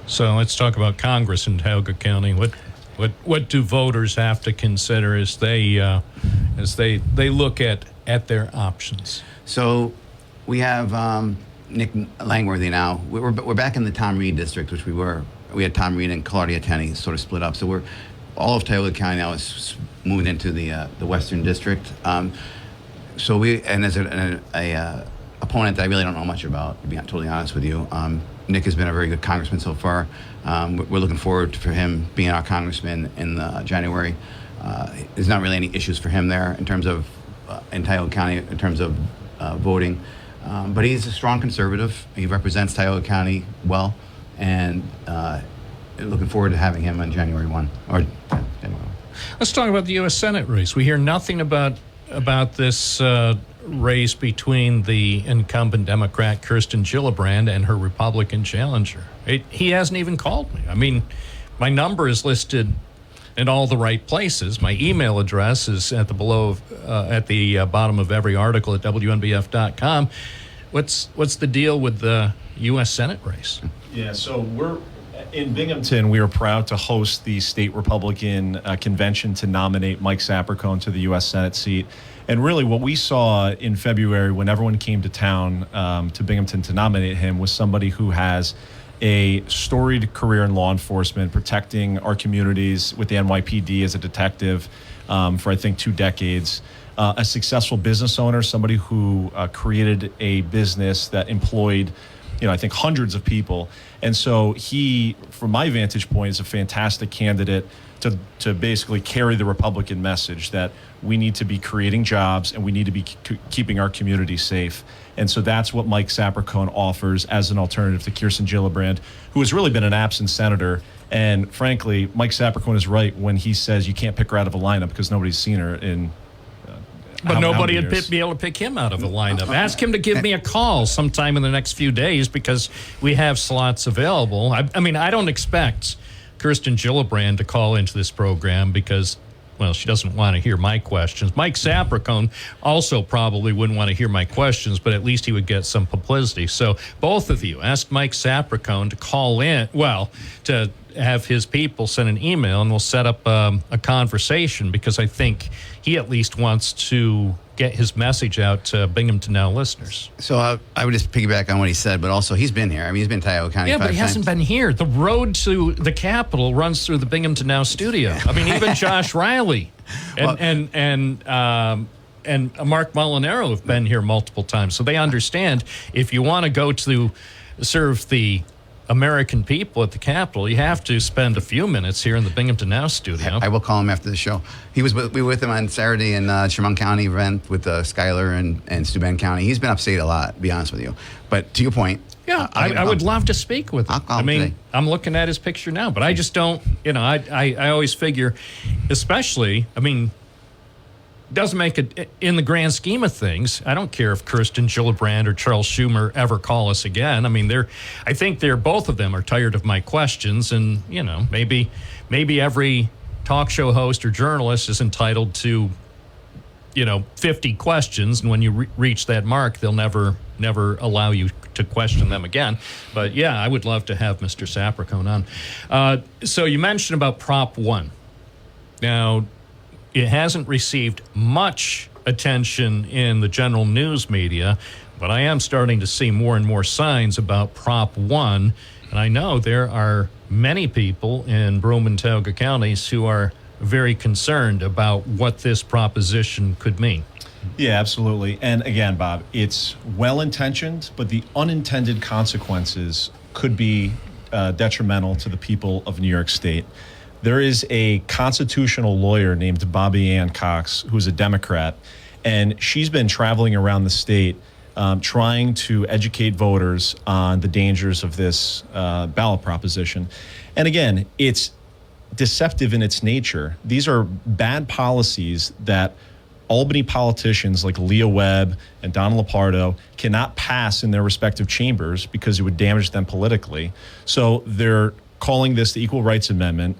So let's talk about Congress in Tioga County. What do voters have to consider as they look at their options? So we have Nick Langworthy now. We're back in the Tom Reed district, which we had Tom Reed and Claudia Tenney sort of split up. So all of Tioga County now is moved into the Western District. So as an opponent that I really don't know much about, to be totally honest with you, Nick has been a very good congressman so far. We're looking forward for him being our congressman in January. There's not really any issues for him there in terms of in Tioga County in terms of voting. But he's a strong conservative. He represents Tioga County well, and looking forward to having him on January 1. Let's talk about the U.S. Senate race. We hear nothing about this race between the incumbent Democrat Kirsten Gillibrand and her Republican challenger. He hasn't even called me. I mean, my number is listed in all the right places. My email address is at the bottom of every article at WNBF.com. What's the deal with the U.S. Senate race? Yeah, so we're in Binghamton. We are proud to host the state Republican convention to nominate Mike Sapercone to the U.S. Senate seat. And really what we saw in February when everyone came to town to Binghamton to nominate him was somebody who has a storied career in law enforcement, protecting our communities with the NYPD as a detective for, I think, 2 decades. A successful business owner, somebody who created a business that employed, I think hundreds of people. And so he, from my vantage point, is a fantastic candidate to basically carry the Republican message that we need to be creating jobs and we need to be keeping our community safe. And so that's what Mike Sapercone offers as an alternative to Kirsten Gillibrand, who has really been an absent senator. And frankly, Mike Sapercone is right when he says you can't pick her out of a lineup because nobody's seen her in But nobody would be able to pick him out of a lineup. Ask him to give me a call sometime in the next few days because we have slots available. I mean, I don't expect Kirsten Gillibrand to call into this program because, well, she doesn't want to hear my questions. Mike Sapercone also probably wouldn't want to hear my questions, but at least he would get some publicity. So both of you, ask Mike Sapercone to call in, to have his people send an email, and we'll set up a conversation because I think he at least wants to get his message out to Binghamton Now listeners. So I would just piggyback on what he said, but also he's been here. I mean, he's been to Tioga County 5 times. Yeah, but he hasn't been here. The road to the Capitol runs through the Binghamton Now studio. I mean, even Josh Riley and Mark Molinaro have been here multiple times, so they understand if you want to go to serve the American people at the Capitol, you have to spend a few minutes here in the Binghamton Now studio. I will call him after the show. We were with him on Saturday in Chemung County event with Schuyler and Steuben County. He's been upstate a lot, to be honest with you. But to your point, yeah, I would love to speak with him. I mean, today. I'm looking at his picture now, but I just don't. I always figure, especially, I mean, doesn't make it in the grand scheme of things. I don't care if Kirsten Gillibrand or Charles Schumer ever call us again. I mean, I think both of them are tired of my questions, and maybe every talk show host or journalist is entitled to 50 questions, and when you reach that mark, they'll never allow you to question them again. But yeah, I would love to have Mr. Sapercone on. So you mentioned about Prop 1. Now, it hasn't received much attention in the general news media, but I am starting to see more and more signs about Prop 1, and I know there are many people in Broome and Tioga counties who are very concerned about what this proposition could mean. Yeah, absolutely. And again, Bob, it's well-intentioned, but the unintended consequences could be detrimental to the people of New York State. There is a constitutional lawyer named Bobby Ann Cox, who's a Democrat, and she's been traveling around the state trying to educate voters on the dangers of this ballot proposition. And again, it's deceptive in its nature. These are bad policies that Albany politicians like Leah Webb and Don Lepardo cannot pass in their respective chambers because it would damage them politically. So they're calling this the Equal Rights Amendment,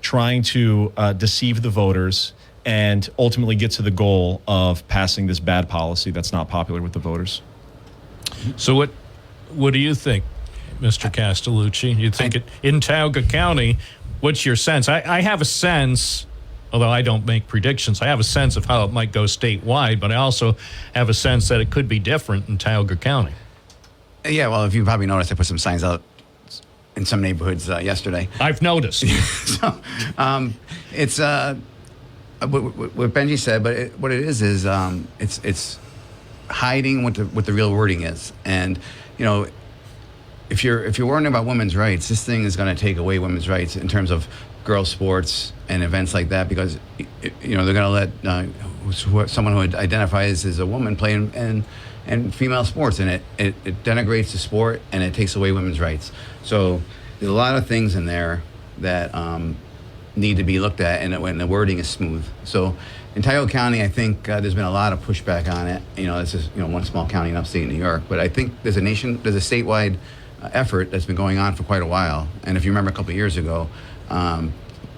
trying to deceive the voters and ultimately get to the goal of passing this bad policy that's not popular with the voters. So what do you think, Mr. Castellucci? You think in Tioga County, what's your sense? I have a sense, although I don't make predictions, I have a sense of how it might go statewide, but I also have a sense that it could be different in Tioga County. Yeah, well, if you probably noticed, I put some signs out in some neighborhoods yesterday. I've noticed. So it's what Benji said, but what it is it's hiding what the real wording is. And if you're worrying about women's rights, this thing is going to take away women's rights in terms of girls' sports and events like that, because they're going to let someone who identifies as a woman play in female sports, and it denigrates the sport and it takes away women's rights. So there's a lot of things in there that need to be looked at, and when the wording is smooth. So in Tioga County, I think there's been a lot of pushback on it. This is one small county in upstate New York, but I think there's a statewide effort that's been going on for quite a while. And if you remember a couple of years ago,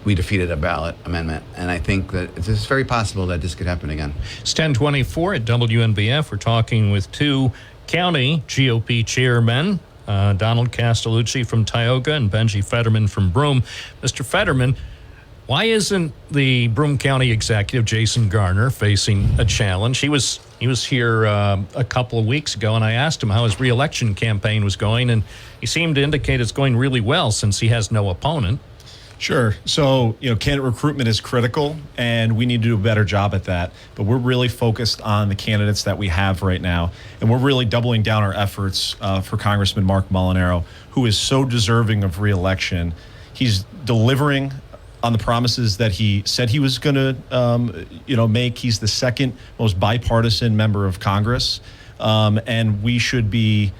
we defeated a ballot amendment, and I think that it's very possible that this could happen again. It's 10:24 at WNBF. We're talking with two county GOP chairmen, Donald Castellucci from Tioga and Benji Fetterman from Broome. Mr. Fetterman, why isn't the Broome County Executive, Jason Garner, facing a challenge? He was here a couple of weeks ago, and I asked him how his re-election campaign was going, and he seemed to indicate it's going really well since he has no opponent. Sure. So, candidate recruitment is critical, and we need to do a better job at that. But we're really focused on the candidates that we have right now, and we're really doubling down our efforts for Congressman Mark Molinaro, who is so deserving of re-election. He's delivering on the promises that he said he was going to, make. He's the second most bipartisan member of Congress, and we should be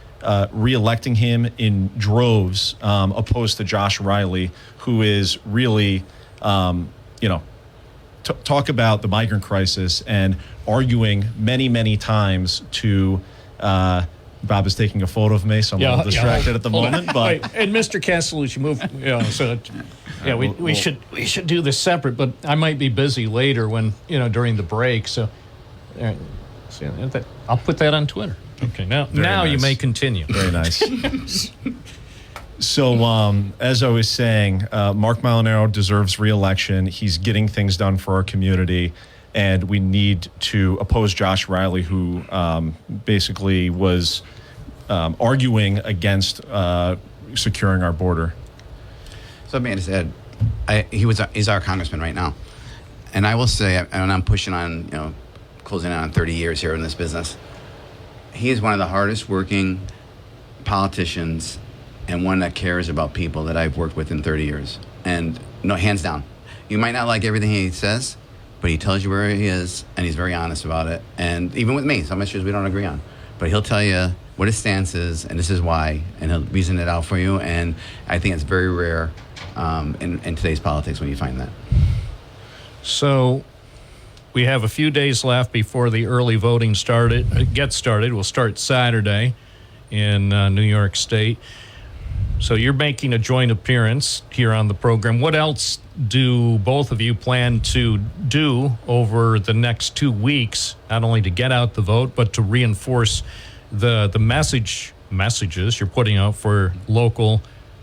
re-electing him in droves, opposed to Josh Riley, who is really, talk about the migrant crisis and arguing many, many times to. Bob is taking a photo of me, so I'm a little distracted at the moment. But and Mr. Castellucci, move. We should do this separate, but I might be busy later when during the break. So, I'll put that on Twitter. Okay, now nice. You may continue. Very nice. So, as I was saying, Mark Molinaro deserves re-election. He's getting things done for our community, and we need to oppose Josh Riley, who basically was arguing against securing our border. So, man, said he's our congressman right now, and I will say, and I'm pushing on, closing on 30 years here in this business. He is one of the hardest working politicians and one that cares about people that I've worked with in 30 years. And hands down. You might not like everything he says, but he tells you where he is, and he's very honest about it. And even with me, some issues we don't agree on. But he'll tell you what his stance is, and this is why, and he'll reason it out for you. And I think it's very rare in today's politics when you find that. So we have a few days left before the early voting gets started. We'll start Saturday in New York State. So you're making a joint appearance here on the program. What else do both of you plan to do over the next 2 weeks, not only to get out the vote, but to reinforce the messages you're putting out for local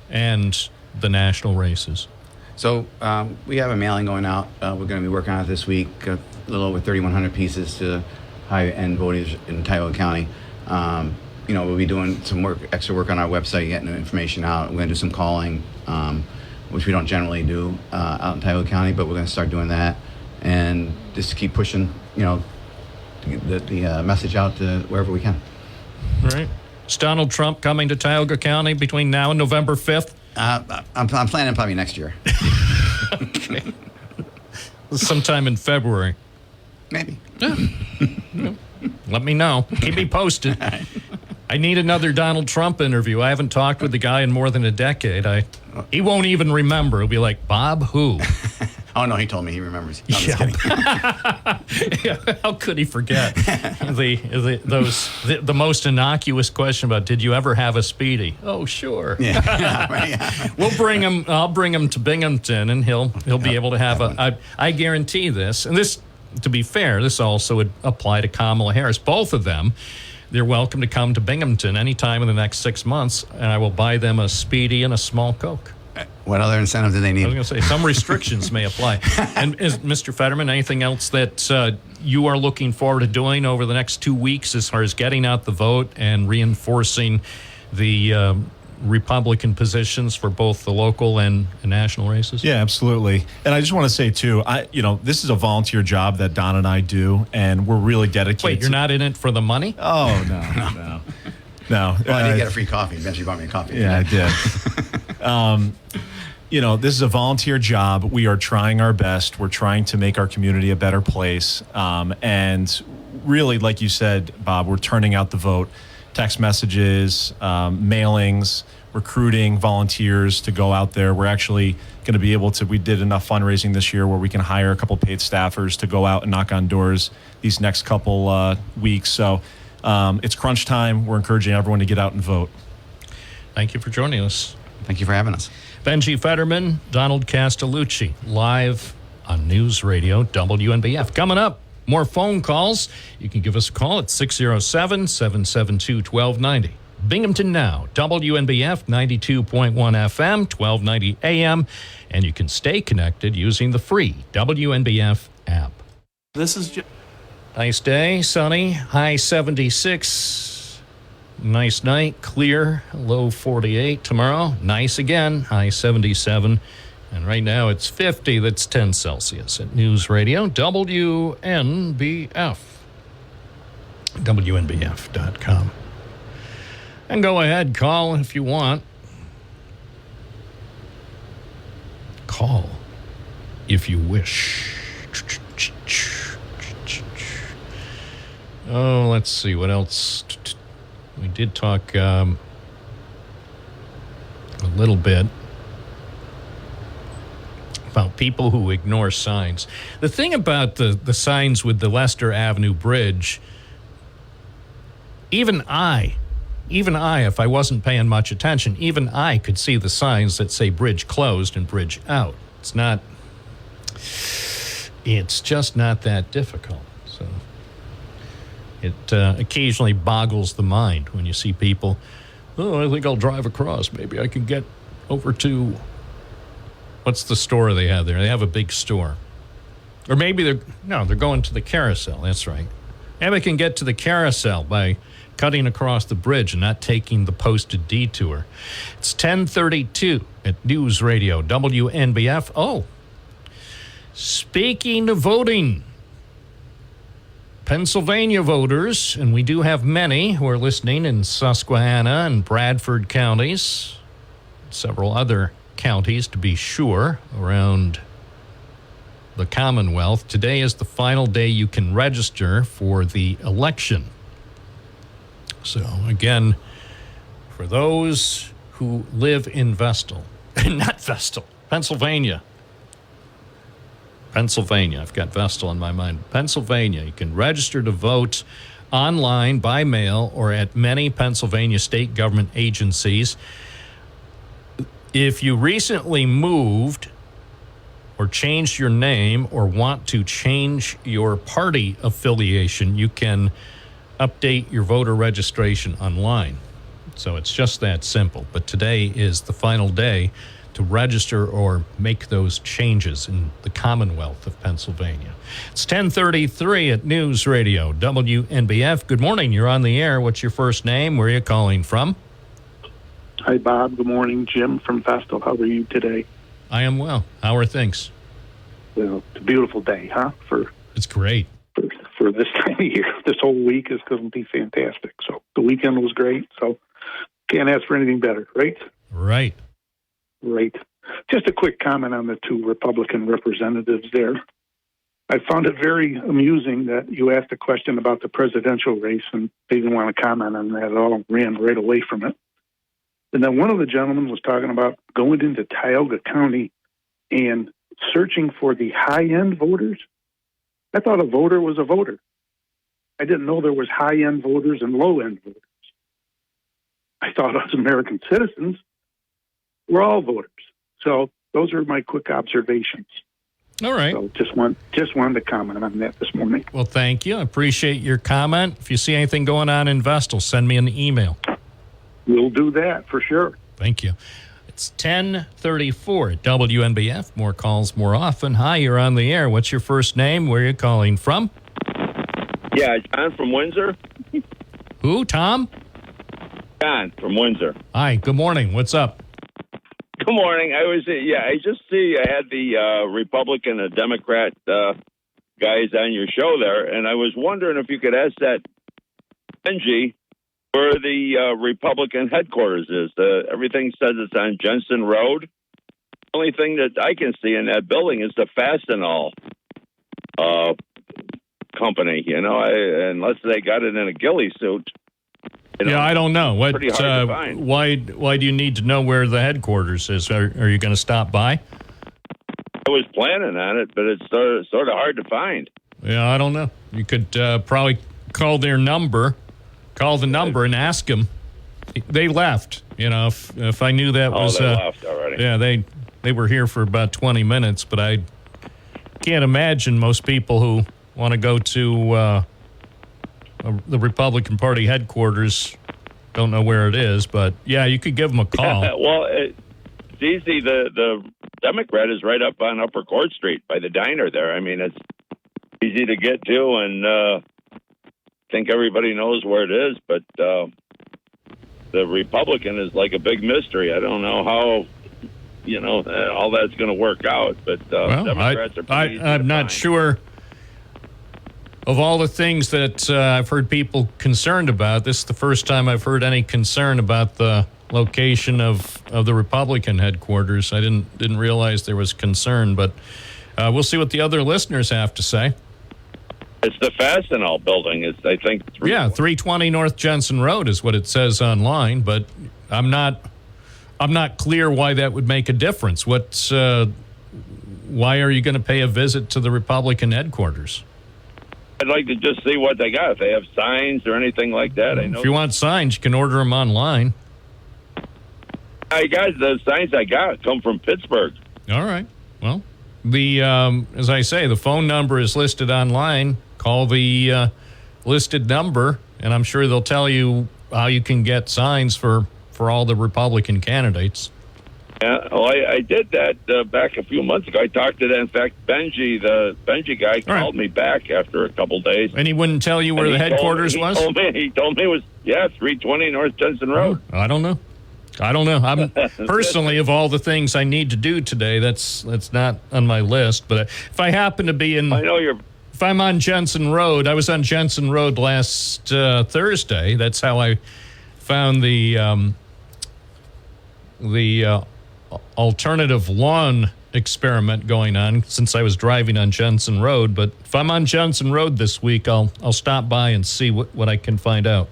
and the national races? So we have a mailing going out. We're going to be working on it this week, a little over 3,100 pieces to high-end voters in Tioga County. We'll be doing some extra work on our website, getting the information out. We're going to do some calling, which we don't generally do out in Tioga County, but we're going to start doing that and just keep pushing, the message out to wherever we can. All right. Is Donald Trump coming to Tioga County between now and November 5th? I'm planning probably next year. Okay. Sometime in February. Maybe. Let me know. Keep me posted. I need another Donald Trump interview. I haven't talked with the guy in more than a decade. He won't even remember. He'll be like, Bob, who? Oh, no, he told me he remembers. No, How could he forget? The most innocuous question about, did you ever have a Speedy? Oh, sure. Yeah. Right, yeah. I'll bring him to Binghamton, and he'll be able to have I guarantee this. And this, to be fair, this also would apply to Kamala Harris. Both of them, they're welcome to come to Binghamton anytime in the next 6 months, and I will buy them a Speedy and a small Coke. What other incentive do they need? I was going to say, some restrictions may apply. And is Mr. Fetterman, anything else that you are looking forward to doing over the next 2 weeks as far as getting out the vote and reinforcing the Republican positions for both the local and national races? Yeah, absolutely. And I just want to say, too, this is a volunteer job that Don and I do, and we're really dedicated. Wait, you're not in it for the money? Oh, no. No. Well, I did get a free coffee. Eventually bought me a coffee. Yeah, I did. This is a volunteer job. We are trying our best. We're trying to make our community a better place. And really, like you said, Bob, we're turning out the vote. Text messages, mailings. recruiting volunteers to go out there. We're actually going to be able to, we did enough fundraising this year where we can hire a couple paid staffers to go out and knock on doors these next couple weeks. So it's crunch time. We're encouraging everyone to get out and vote. Thank you for joining us. Thank you for having us. Benji Fetterman, Donald Castellucci, live on News Radio WNBF. Coming up, more phone calls. You can give us a call at 607-772-1290. Binghamton Now, WNBF 92.1 FM, 1290 AM, and you can stay connected using the free WNBF app. This is Nice day, sunny, high 76. Nice night, clear, low 48 tomorrow. Nice again, high 77. And right now it's 50, that's 10 Celsius at News Radio, WNBF, WNBF.com. And go ahead, call if you want. Call if you wish. Oh, let's see, what else? We did talk a little bit about people who ignore signs. The thing about the signs with the Leicester Avenue Bridge, even I, if I wasn't paying much attention, even I could see the signs that say bridge closed and bridge out. It's just not that difficult. So it occasionally boggles the mind when you see people, I think I'll drive across. Maybe I can get over to, what's the store they have there? They have a big store. Or maybe they're going to the carousel. That's right. Maybe I can get to the carousel by cutting across the bridge and not taking the posted detour. It's 10:32 at News Radio WNBF. Oh, speaking of voting, Pennsylvania voters, and we do have many who are listening in Susquehanna and Bradford counties, several other counties to be sure, around the Commonwealth. Today is the final day you can register for the election. So, again, for those who live in Vestal, not Vestal, Pennsylvania. I've got Vestal in my mind. Pennsylvania, you can register to vote online, by mail, or at many Pennsylvania state government agencies. If you recently moved or changed your name or want to change your party affiliation, you can update your voter registration online. So it's just that simple. But today is the final day to register or make those changes in the Commonwealth of Pennsylvania. It's 10:33 at News Radio WNBF. Good morning. You're on the air. What's your first name? Where are you calling from? Hi, Bob. Good morning. Jim from Vestal. How are you today? I am well. How are things? Well, it's a beautiful day, huh? It's great. For this time of year. This whole week is going to be fantastic. So the weekend was great. So can't ask for anything better, right? Right. Just a quick comment on the two Republican representatives there. I found it very amusing that you asked a question about the presidential race and they didn't want to comment on that at all, ran right away from it. And then one of the gentlemen was talking about going into Tioga County and searching for the high-end voters. I thought a voter was a voter. I didn't know there was high-end voters and low-end voters. I thought us American citizens were all voters. So those are my quick observations. All right. So just wanted to comment on that this morning. Well, thank you. I appreciate your comment. If you see anything going on in Vestal, send me an email. We'll do that for sure. Thank you. It's 10:34 at WNBF. More calls more often. Hi, you're on the air. What's your first name? Where are you calling from? Yeah, John from Windsor. Who, Tom? John from Windsor. Hi, good morning. What's up? Good morning. I just see I had the Republican and Democrat guys on your show there, and I was wondering if you could ask that Benji where the Republican headquarters is. Everything says it's on Jensen Road. The only thing that I can see in that building is the Fastenal company, unless they got it in a ghillie suit. Yeah, I don't know. What? Pretty hard to find. Why do you need to know where the headquarters is? Are you going to stop by? I was planning on it, but it's sort of hard to find. Yeah, I don't know. You could probably call their number, and ask them. They left. You know, if I knew that was. They left already. Yeah, they were here for about 20 minutes, but I can't imagine most people who want to go to the Republican Party headquarters don't know where it is. But yeah, you could give them a call. Well, it's easy. The Democrat is right up on Upper Court Street by the diner there. I mean, it's easy to get to, and I think everybody knows where it is. But the Republican is like a big mystery. I don't know how, all that's going to work out. But Democrats are pretty easy to I'm not find. sure. Of all the things that I've heard people concerned about, this is the first time I've heard any concern about the location of the Republican headquarters. I didn't realize there was concern, but we'll see what the other listeners have to say. It's the Fastenal building. It's, I think, 320 North Jensen Road is what it says online, but I'm not clear why that would make a difference. Why are you going to pay a visit to the Republican headquarters? I'd like to just see what they got. If they have signs or anything like that. I know. If you want signs, you can order them online. The signs I got come from Pittsburgh. All right. Well, as I say, the phone number is listed online. Call the listed number, and I'm sure they'll tell you how you can get signs for all the Republican candidates. Yeah, well, I did that back a few months ago. I talked to that. In fact, Benji, the Benji guy, called me back after a couple days. And he wouldn't tell you where the headquarters was? He told me it was, 320 North Jensen Road. I don't know. I'm personally, of all the things I need to do today, that's not on my list. But if I happen to be in, if I'm on Jensen Road, I was on Jensen Road last Thursday. That's how I found the alternative lawn experiment going on, since I was driving on Jensen Road. But if I'm on Jensen Road this week, I'll stop by and see what I can find out.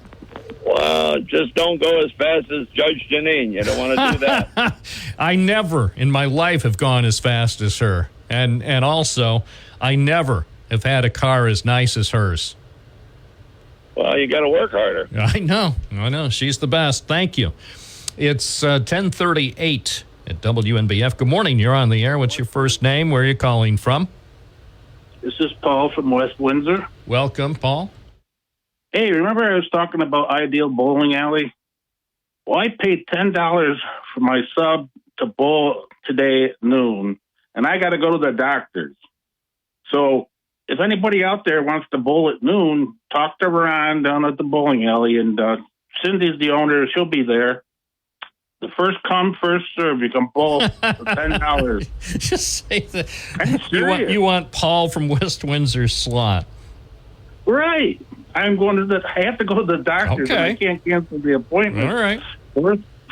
Well, just don't go as fast as Judge Janine. You don't want to do that. I never in my life have gone as fast as her. And also, I never have had a car as nice as hers. Well, you got to work harder. I know. She's the best. Thank you. It's 10:38 at WNBF. Good morning. You're on the air. What's your first name? Where are you calling from? This is Paul from West Windsor. Welcome, Paul. Hey, remember I was talking about Ideal Bowling Alley? Well, I paid $10 for my sub to bowl today at noon, and I got to go to the doctor's. So if anybody out there wants to bowl at noon, talk to Ron down at the bowling alley, and Cindy's the owner. She'll be there. The first come, first serve. You can bowl for $10. Just say that. I'm serious. You want Paul from West Windsor's slot. Right. I have to go to the doctor's. Okay. And I can't cancel the appointment. All right.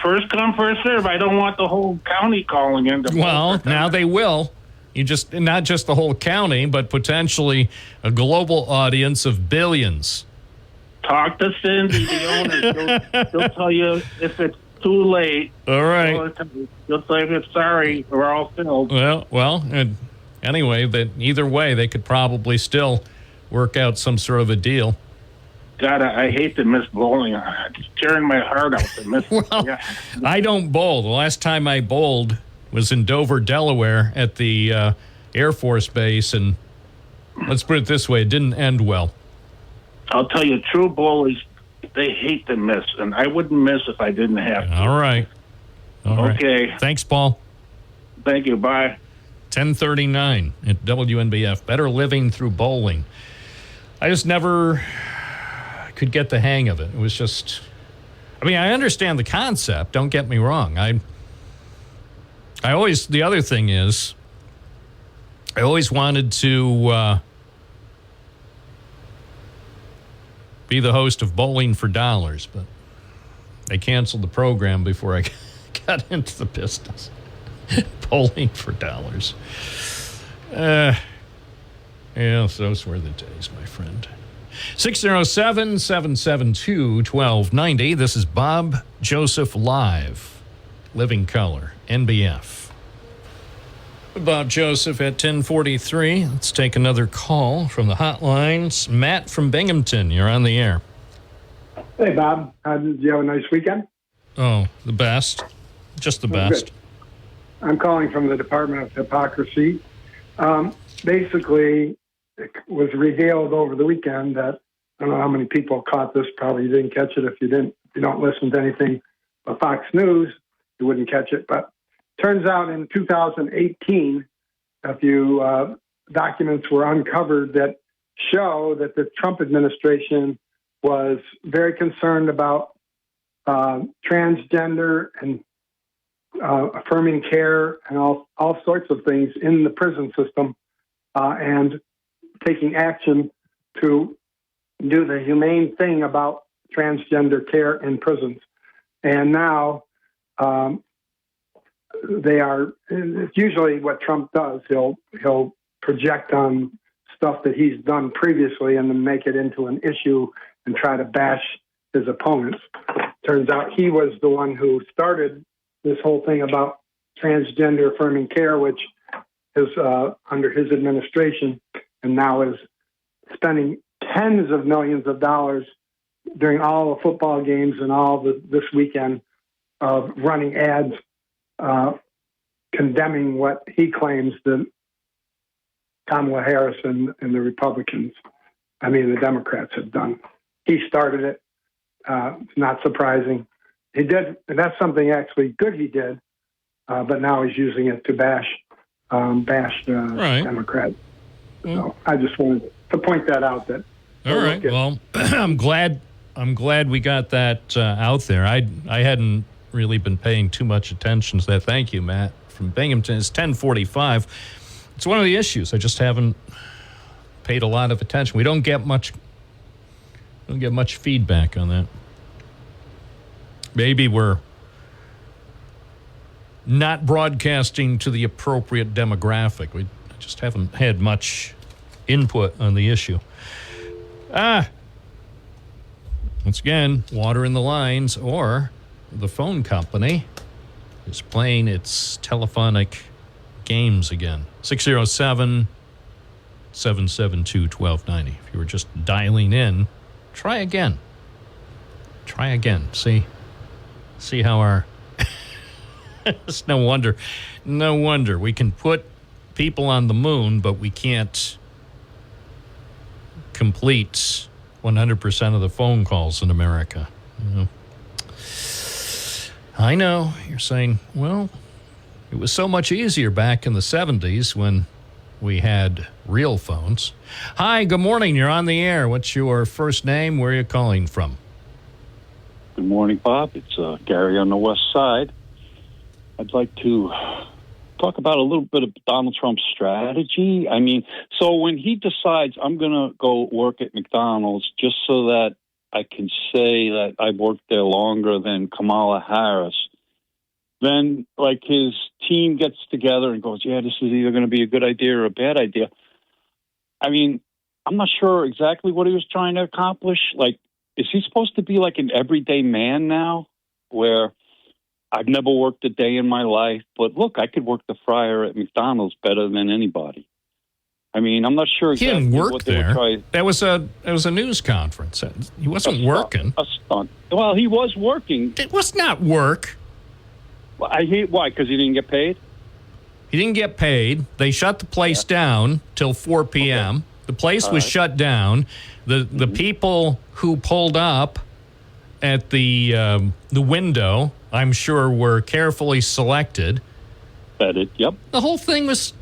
First come, first serve. I don't want the whole county calling in. Well, now they will. Not just the whole county, but potentially a global audience of billions. Talk to Cindy, the owner. She'll tell you if it's too late. All right. She'll say, if sorry, we're all filled. Well, and anyway, either way, they could probably still work out some sort of a deal. God, I hate to miss bowling. It's tearing my heart out to miss. I don't bowl. The last time I bowled was in Dover, Delaware, at the Air Force Base, and let's put it this way, it didn't end well. I'll tell you, true bowlers, they hate to miss, and I wouldn't miss if I didn't have to. All right. Okay. Thanks, Paul. Thank you. Bye. 10:39 at WNBF. Better living through bowling. I just never could get the hang of it. It was just, I understand the concept. Don't get me wrong. The other thing is, I always wanted to be the host of Bowling for Dollars, but they canceled the program before I got into the business. Bowling for Dollars. Yeah, those were the days, my friend. 607-772-1290. This is Bob Joseph Live, Living Color, NBF. Bob Joseph at 10:43. Let's take another call from the hotlines. Matt from Binghamton, you're on the air. Hey, Bob. Did you have a nice weekend? Oh, the best. Just the best. Good. I'm calling from the Department of Hypocrisy. Basically, it was revealed over the weekend that, I don't know how many people caught this, probably didn't catch it. If you don't listen to anything but Fox News, you wouldn't catch it. But turns out in 2018, a few documents were uncovered that show that the Trump administration was very concerned about transgender and affirming care and all sorts of things in the prison system, and taking action to do the humane thing about transgender care in prisons. And now it's usually what Trump does. He'll project on stuff that he's done previously and then make it into an issue and try to bash his opponents. Turns out he was the one who started this whole thing about transgender affirming care, which is under his administration, and now is spending tens of millions of dollars during all the football games and this weekend of running ads condemning what he claims that Kamala Harris and the the Democrats have done. He started it. It's not surprising. He did, and that's something actually good he did, but now he's using it to bash right. Democrats. So I just wanted to point that out. That all right. Well, I'm glad we got that out there. I hadn't really been paying too much attention to that. Thank you, Matt from Binghamton. It's 10:45. It's one of the issues. I just haven't paid a lot of attention. We don't get much feedback on that. Maybe we're not broadcasting to the appropriate demographic. We just haven't had much input on the issue. Once again, water in the lines, or the phone company is playing its telephonic games again. 607-772-1290. If you were just dialing in, try again. See how our... It's no wonder we can put people on the moon, but we can't complete 100% of the phone calls in America. I know you're saying, well, it was so much easier back in the 70s when we had real phones. Hi, good morning. You're on the air. What's your first name? Where are you calling from? Good morning, Bob. It's Gary on the west side. I'd like to talk about a little bit of Donald Trump's strategy. I mean, so when he decides I'm going to go work at McDonald's just so that I can say that I worked there longer than Kamala Harris, then like his team gets together and goes, yeah, this is either going to be a good idea or a bad idea. I mean, I'm not sure exactly what he was trying to accomplish. Like, is he supposed to be like an everyday man now where I've never worked a day in my life, but look, I could work the fryer at McDonald's better than anybody. I mean, I'm not sure exactly he didn't work what they there. were trying. That was a news conference. He wasn't working. A stunt. Well, he was working. It was not work. Well, why? Because he didn't get paid? He didn't get paid. They shut the place down till 4 p.m. Okay. The place was shut down. The people who pulled up at the window, I'm sure, were carefully selected. Vetted, yep. The whole thing was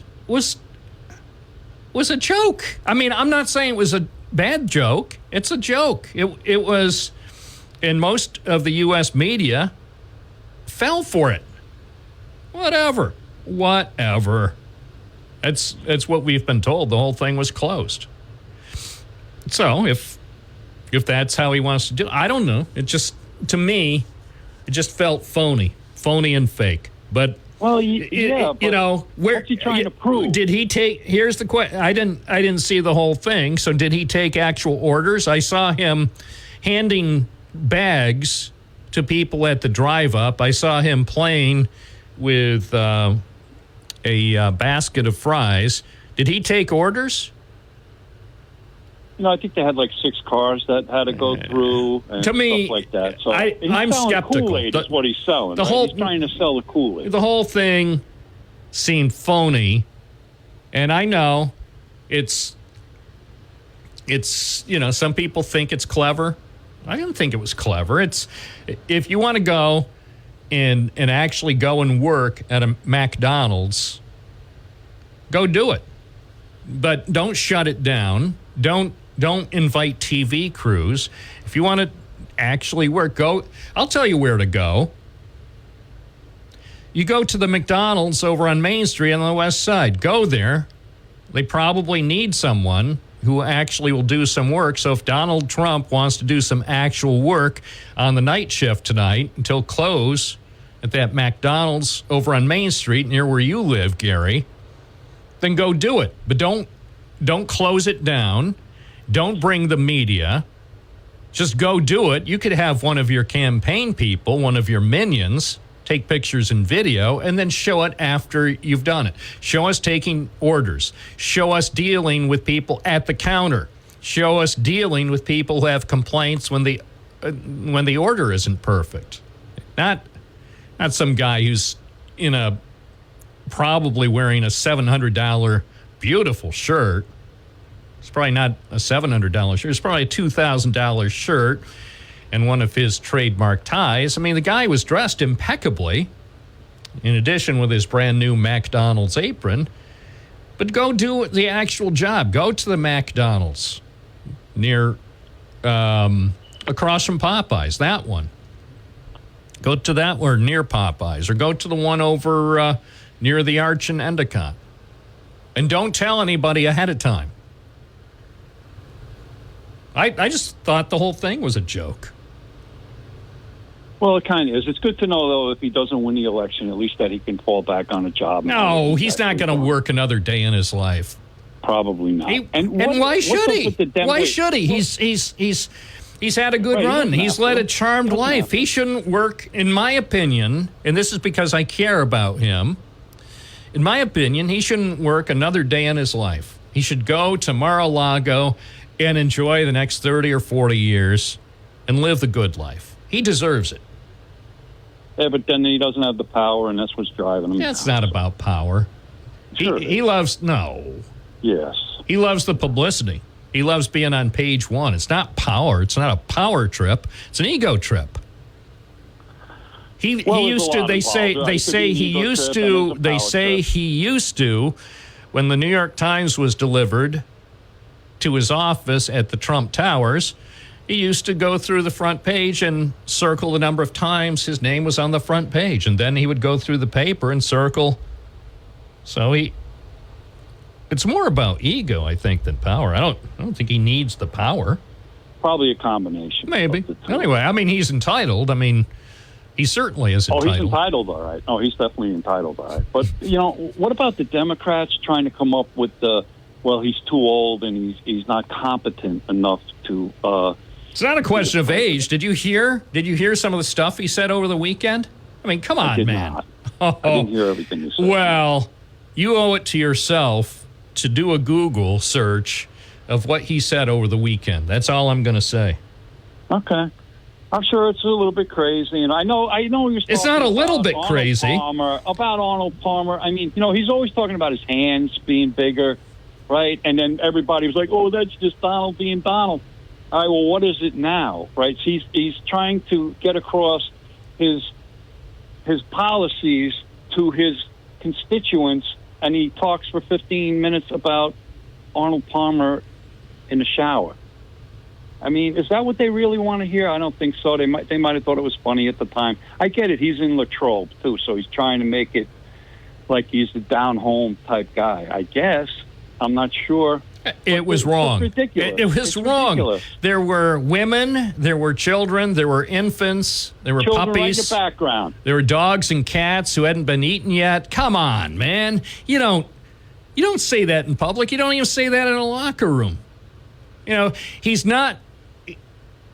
a joke. I mean, I'm not saying it was a bad joke. It's a joke. It was, and most of the U.S. media fell for it. Whatever. That's what we've been told. The whole thing was closed. So if that's how he wants to do it, I don't know. It just, to me, it just felt phony and fake. But Well, yeah, you know, where what's he trying to prove? Did he take? Here's the question. I didn't see the whole thing. So did he take actual orders? I saw him handing bags to people at the drive-up. I saw him playing with a basket of fries. Did he take orders? I think they had like 6 cars that had to go through and to me, stuff like that. So I'm skeptical. Kool-Aid is what he's selling. He's trying to sell the Kool-Aid. The whole thing seemed phony, and I know it's some people think it's clever. I didn't think it was clever. It's if you want to go and actually go and work at a McDonald's, go do it, but don't shut it down. Don't invite TV crews. If you want to actually work, go. I'll tell you where to go. You go to the McDonald's over on Main Street on the west side. Go there. They probably need someone who actually will do some work. So if Donald Trump wants to do some actual work on the night shift tonight until close at that McDonald's over on Main Street near where you live, Gary, then go do it. But don't close it down. Don't bring the media. Just go do it. You could have one of your campaign people, one of your minions, take pictures and video, and then show it after you've done it. Show us taking orders. Show us dealing with people at the counter. Show us dealing with people who have complaints when the order isn't perfect. Not some guy who's probably wearing a $700 beautiful shirt. It's probably not a $700 shirt. It's probably a $2,000 shirt and one of his trademark ties. I mean, the guy was dressed impeccably, in addition with his brand new McDonald's apron. But go do the actual job. Go to the McDonald's near, across from Popeyes, that one. Go to that one near Popeyes, or go to the one over near the Arch and Endicott. And don't tell anybody ahead of time. I just thought the whole thing was a joke. Well, it kind of is. It's good to know, though, if he doesn't win the election, at least that he can fall back on a job. No, he's not going to work another day in his life. Probably not. And why should he? Why should he? He's had a good run. He's led a charmed life. He shouldn't work, in my opinion, and this is because I care about him. In my opinion, he shouldn't work another day in his life. He should go to Mar-a-Lago and enjoy the next 30 or 40 years and live the good life. He deserves it. Yeah, but then he doesn't have the power, and that's what's driving him. That's not about power. Sure he loves, no. Yes. He loves the publicity. He loves being on page one. It's not power. It's not a power trip. It's an ego trip. He used to. They say he used to when the New York Times was delivered to his office at the Trump Towers. He used to go through the front page and circle the number of times his name was on the front page, and then he would go through the paper and circle. So it's more about ego, I think, than power. I don't think he needs the power. Probably a combination. Maybe. Anyway, I mean, he's entitled. I mean, he certainly is entitled. Oh, he's entitled, all right. Oh, he's definitely entitled, all right. But, what about the Democrats trying to come up with he's too old and he's not competent enough to... It's not a question of age. Did you hear some of the stuff he said over the weekend? I mean, come on, man. Not. I didn't hear everything you said. Well, you owe it to yourself to do a Google search of what he said over the weekend. That's all I'm going to say. Okay. I'm sure it's a little bit crazy, and I know you're. It's not a little bit crazy. About Arnold Palmer. I mean, he's always talking about his hands being bigger, right? And then everybody was like, "Oh, that's just Donald being Donald." All right, well, what is it now, right? He's trying to get across his policies to his constituents, and he talks for 15 minutes about Arnold Palmer in the shower. I mean, is that what they really want to hear? I don't think so. They might have thought it was funny at the time. I get it. He's in Latrobe, too, so he's trying to make it like he's the down-home type guy, I guess. I'm not sure. It was wrong. It's ridiculous. It was It's wrong. ridiculous. There were women, there were children, there were infants, there were Children puppies. right in the background. There were dogs and cats who hadn't been eaten yet. Come on, man. You don't say that in public. You don't even say that in a locker room. You know, he's not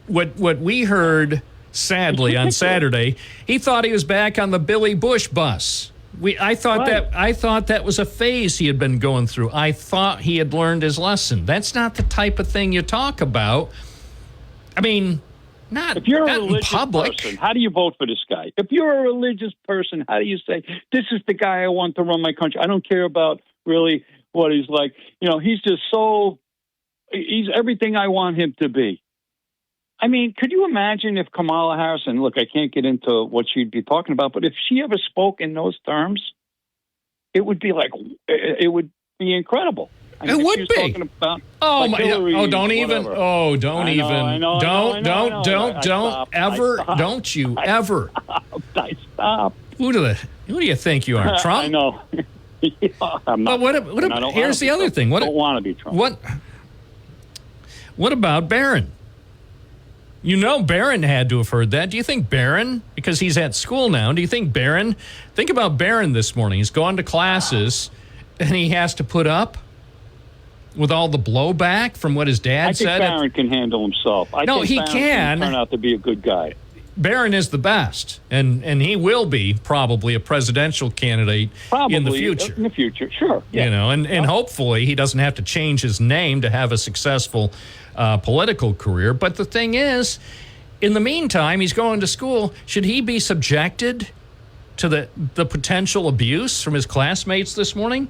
what we heard sadly on Saturday. He thought he was back on the Billy Bush bus. I thought that was a phase he had been going through. I thought he had learned his lesson. That's not the type of thing you talk about. I mean, if you're a not in religious public. person, how do you vote for this guy? If you're a religious person, how do you say, this is the guy I want to run my country? I don't care about really what he's like. You know, he's everything I want him to be. I mean, could you imagine if Kamala Harris, and look, I can't get into what she'd be talking about, but if she ever spoke in those terms, it would be incredible. I mean, it would be. Talking about, oh like my! Hillary, Oh, don't whatever. even! Oh, don't even! Don't ever! I stop. Who do you think you are, Trump? I know. I'm not. But here's the other thing. I don't want to be Trump. What about Barron? You know Barron had to have heard that. Do you think Barron, because he's at school now, think about Barron this morning. He's gone to classes, and he has to put up with all the blowback from what his dad said. I think Barron can handle himself. I think he Barron can turn out to be a good guy. Barron is the best, and he will be probably a presidential candidate in the future. In the future, sure. Yeah. You know, and hopefully he doesn't have to change his name to have a successful political career. But the thing is, in the meantime, he's going to school. Should he be subjected to the potential abuse from his classmates this morning?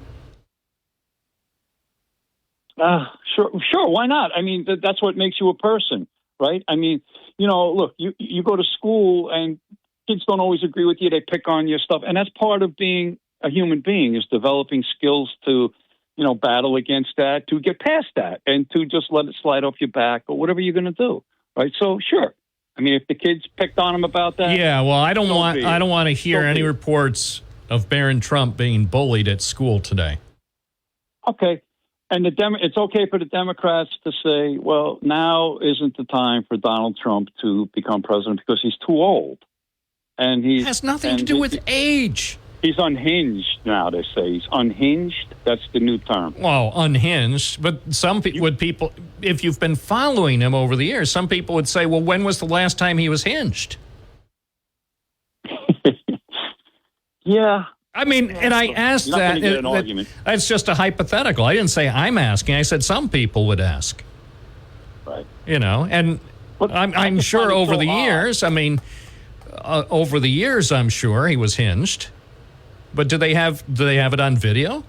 Sure. Why not? I mean, that's what makes you a person, right? I mean, you know, look, you go to school and kids don't always agree with you. They pick on your stuff. And that's part of being a human being, is developing skills to, you know, battle against that, to get past that, and to just let it slide off your back or whatever you're going to do, right? So, sure. I mean, if the kids picked on him about that. Yeah, well, I don't want to hear any reports of Barron Trump being bullied at school today. Okay. And it's okay for the Democrats to say, well, now isn't the time for Donald Trump to become president because he's too old. And it has nothing to do with age. He's unhinged now, they say. He's unhinged. That's the new term. Well, unhinged. But people, if you've been following him over the years, some people would say, well, when was the last time he was hinged? Yeah. I mean, and I asked that. That's just a hypothetical. I didn't say I'm asking. I said some people would ask. Right. You know, and I'm sure over the years, I'm sure he was hinged. But do they have it on video?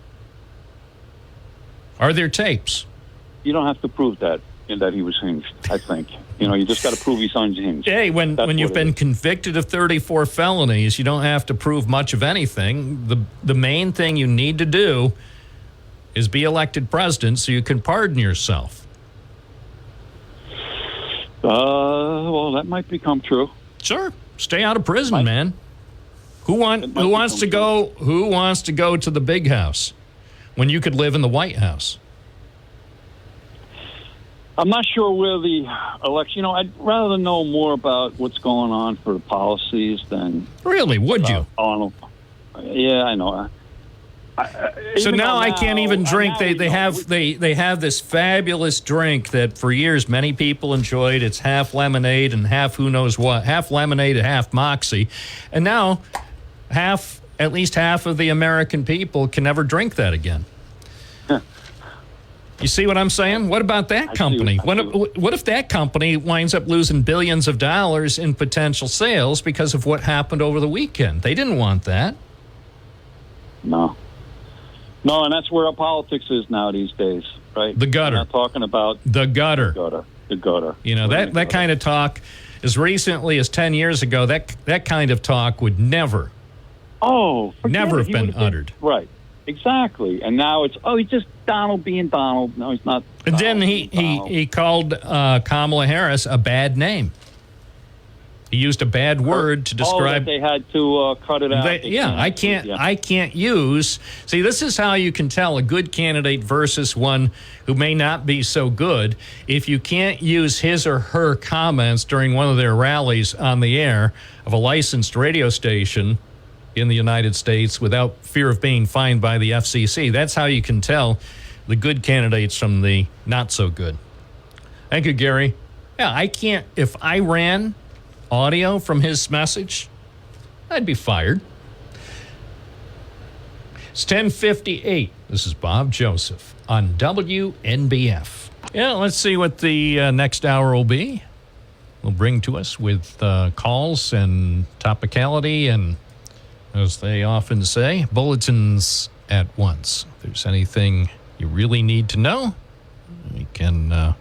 Are there tapes? You don't have to prove that he was hinged, I think. You know, you just got to prove he's unhinged. Hey, when you've been convicted of 34 felonies, you don't have to prove much of anything. The main thing you need to do is be elected president so you can pardon yourself. Well, that might become true. Sure. Stay out of prison, man. Who wants to go to the big house when you could live in the White House? I'm not sure where the election. You know, I'd rather know more about what's going on for the policies than. Really, would you? Yeah, I know. So now I can't even drink. They have this fabulous drink that for years many people enjoyed. It's half lemonade and half who knows what, half lemonade and half Moxie, and now at least half of the American people can never drink that again. You see what I'm saying? What about that company? What if that company winds up losing billions of dollars in potential sales because of what happened over the weekend? They didn't want that. No, and that's where our politics is now these days, right? The gutter. We're not talking about the gutter. The gutter. You know, that kind of talk, as recently as 10 years ago, that kind of talk would never have been uttered. Right. Exactly. And now it's, he's just Donald being Donald. No, he's not. And then he called Kamala Harris a bad name. He used a bad word to describe. that they had to cut it out. I can't use. See, this is how you can tell a good candidate versus one who may not be so good. If you can't use his or her comments during one of their rallies on the air of a licensed radio station in the United States without fear of being fined by the FCC, that's how you can tell the good candidates from the not so good. Thank you, Gary. Yeah, I can't. If I ran audio from his message, I'd be fired. It's 10:58. This is Bob Joseph on WNBF. Yeah, let's see what the next hour will be. We'll bring to us with calls and topicality and, as they often say, bulletins at once. If there's anything you really need to know, we can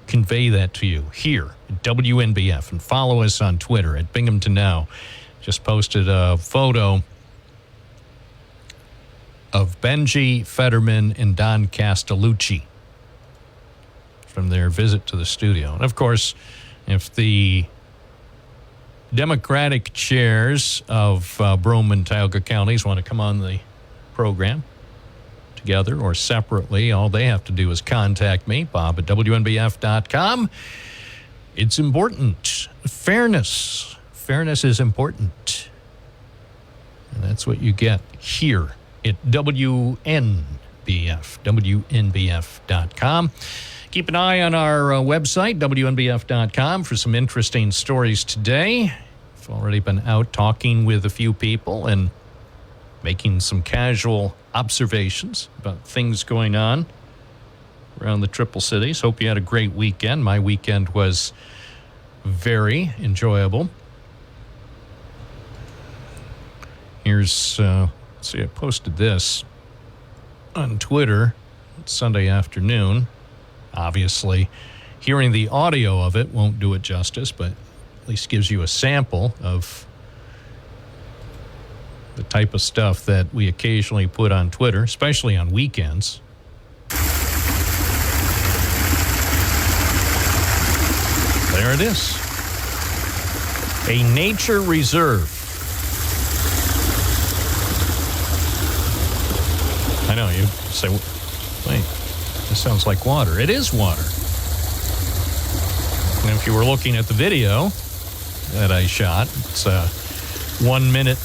convey that to you here at WNBF, and follow us on Twitter at Binghamton Now. Just posted a photo of Benji Fetterman and Don Castellucci from their visit to the studio. And of course, if the Democratic chairs of Broome and Tioga counties want to come on the program together or separately, all they have to do is contact me, Bob at WNBF.com. It's important. Fairness is important. And that's what you get here at WNBF, WNBF.com. Keep an eye on our website, WNBF.com, for some interesting stories today. I've already been out talking with a few people and making some casual observations about things going on around the Triple Cities. Hope you had a great weekend. My weekend was very enjoyable. Here's, let's see, I posted this on Twitter Sunday afternoon. Obviously, hearing the audio of it won't do it justice, but at least gives you a sample of the type of stuff that we occasionally put on Twitter, especially on weekends. There it is. A nature reserve. I know, you say, wait, this sounds like water. It is water. And if you were looking at the video that I shot, it's a 1 minute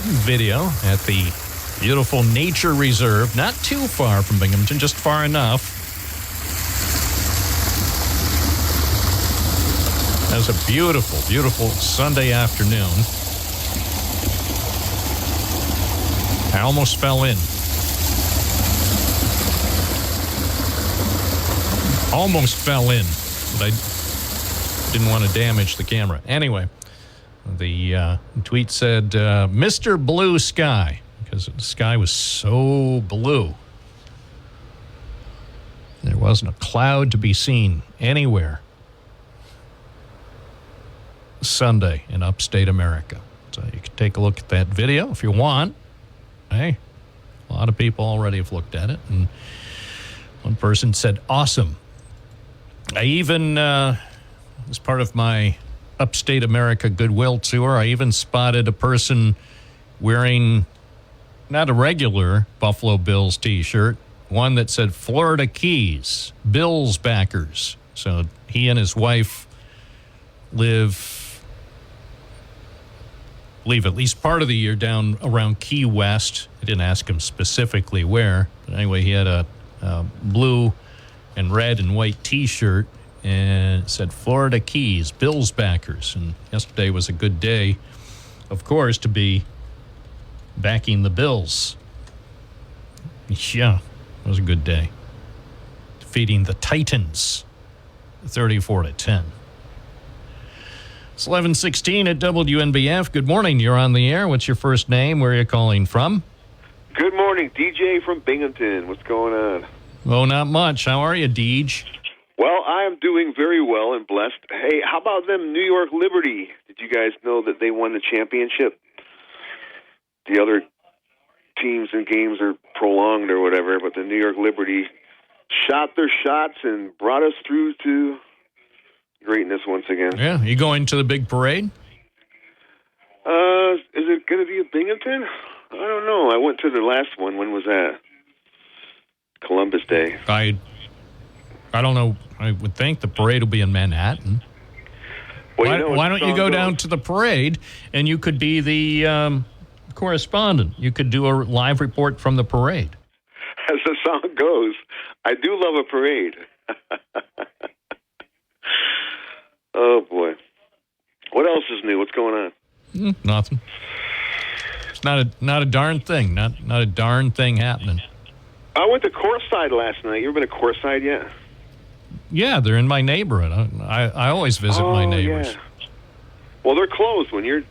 video at the beautiful nature reserve, not too far from Binghamton, just far enough. That was a beautiful, beautiful Sunday afternoon. I almost fell in. Almost fell in, but I didn't want to damage the camera. Anyway, the tweet said, Mr. Blue Sky, because the sky was so blue. There wasn't a cloud to be seen anywhere Sunday in upstate America. So you can take a look at that video if you want. Hey, a lot of people already have looked at it, and one person said, awesome. I even, as part of my upstate America goodwill tour, I even spotted a person wearing not a regular Buffalo Bills t-shirt, one that said Florida Keys, Bills backers. So he and his wife live, I believe, at least part of the year down around Key West. I didn't ask him specifically where, but anyway, he had a blue and red and white t-shirt, and it said Florida Keys, Bills backers. And yesterday was a good day, of course, to be backing the Bills. Yeah, it was a good day. Defeating the Titans 34-10. It's 11:16 at WNBF. Good morning. You're on the air. What's your first name? Where are you calling from? Good morning. DJ from Binghamton. What's going on? Oh, not much. How are you, Deej? Well, I am doing very well and blessed. Hey, how about them New York Liberty? Did you guys know that they won the championship? The other teams and games are prolonged or whatever, but the New York Liberty shot their shots and brought us through to greatness once again. Yeah, you going to the big parade? Is it going to be at Binghamton? I don't know. I went to the last one. When was that? Columbus Day. I don't know. I would think the parade will be in Manhattan. Well, why don't you go down to the parade and you could be the correspondent? You could do a live report from the parade. As the song goes, I do love a parade. Oh, boy. What else is new? What's going on? Nothing. It's not a darn thing. Not a darn thing happening. I went to Courtside last night. You ever been to Courtside yet? Yeah, they're in my neighborhood. I always visit my neighbors. Yeah. Well, they're closed when you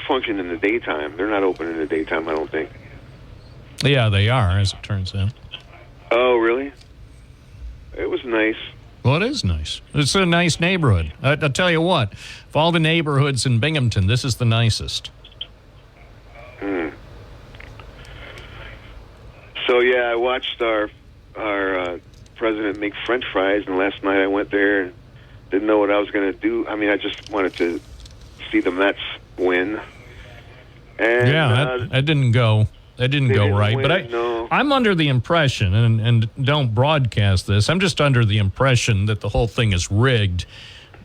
function in the daytime. They're not open in the daytime, I don't think. Yeah, they are, as it turns out. Oh, really? It was nice. Well, it is nice. It's a nice neighborhood. I'll tell you what. Of all the neighborhoods in Binghamton, this is the nicest. So, yeah, I watched our president make French fries, and last night I went there and didn't know what I was going to do. I mean, I just wanted to see the Mets win. And, yeah, that didn't go. That didn't go right. But I'm under the impression, and don't broadcast this, I'm just under the impression that the whole thing is rigged,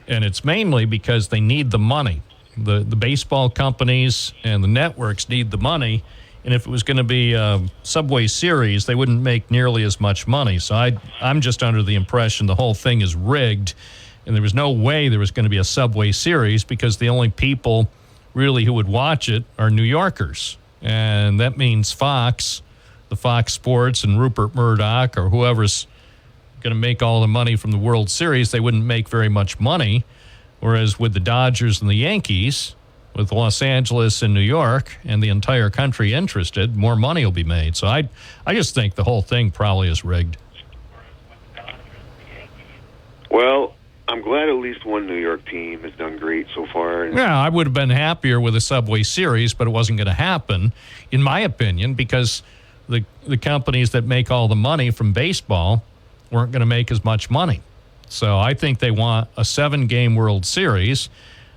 and it's mainly because they need the money. The baseball companies and the networks need the money, and if it was going to be a Subway Series, they wouldn't make nearly as much money. So I'm just under the impression the whole thing is rigged, and there was no way there was going to be a Subway Series because the only people really who would watch it are New Yorkers. And that means Fox, the Fox Sports, and Rupert Murdoch, or whoever's going to make all the money from the World Series, they wouldn't make very much money. Whereas with the Dodgers and the Yankees, with Los Angeles and New York, and the entire country interested, more money will be made. So I just think the whole thing probably is rigged. Well, I'm glad at least one New York team has done great so far. Yeah, I would have been happier with a Subway Series, but it wasn't going to happen, in my opinion, because the companies that make all the money from baseball weren't going to make as much money. So I think they want a 7-game World Series.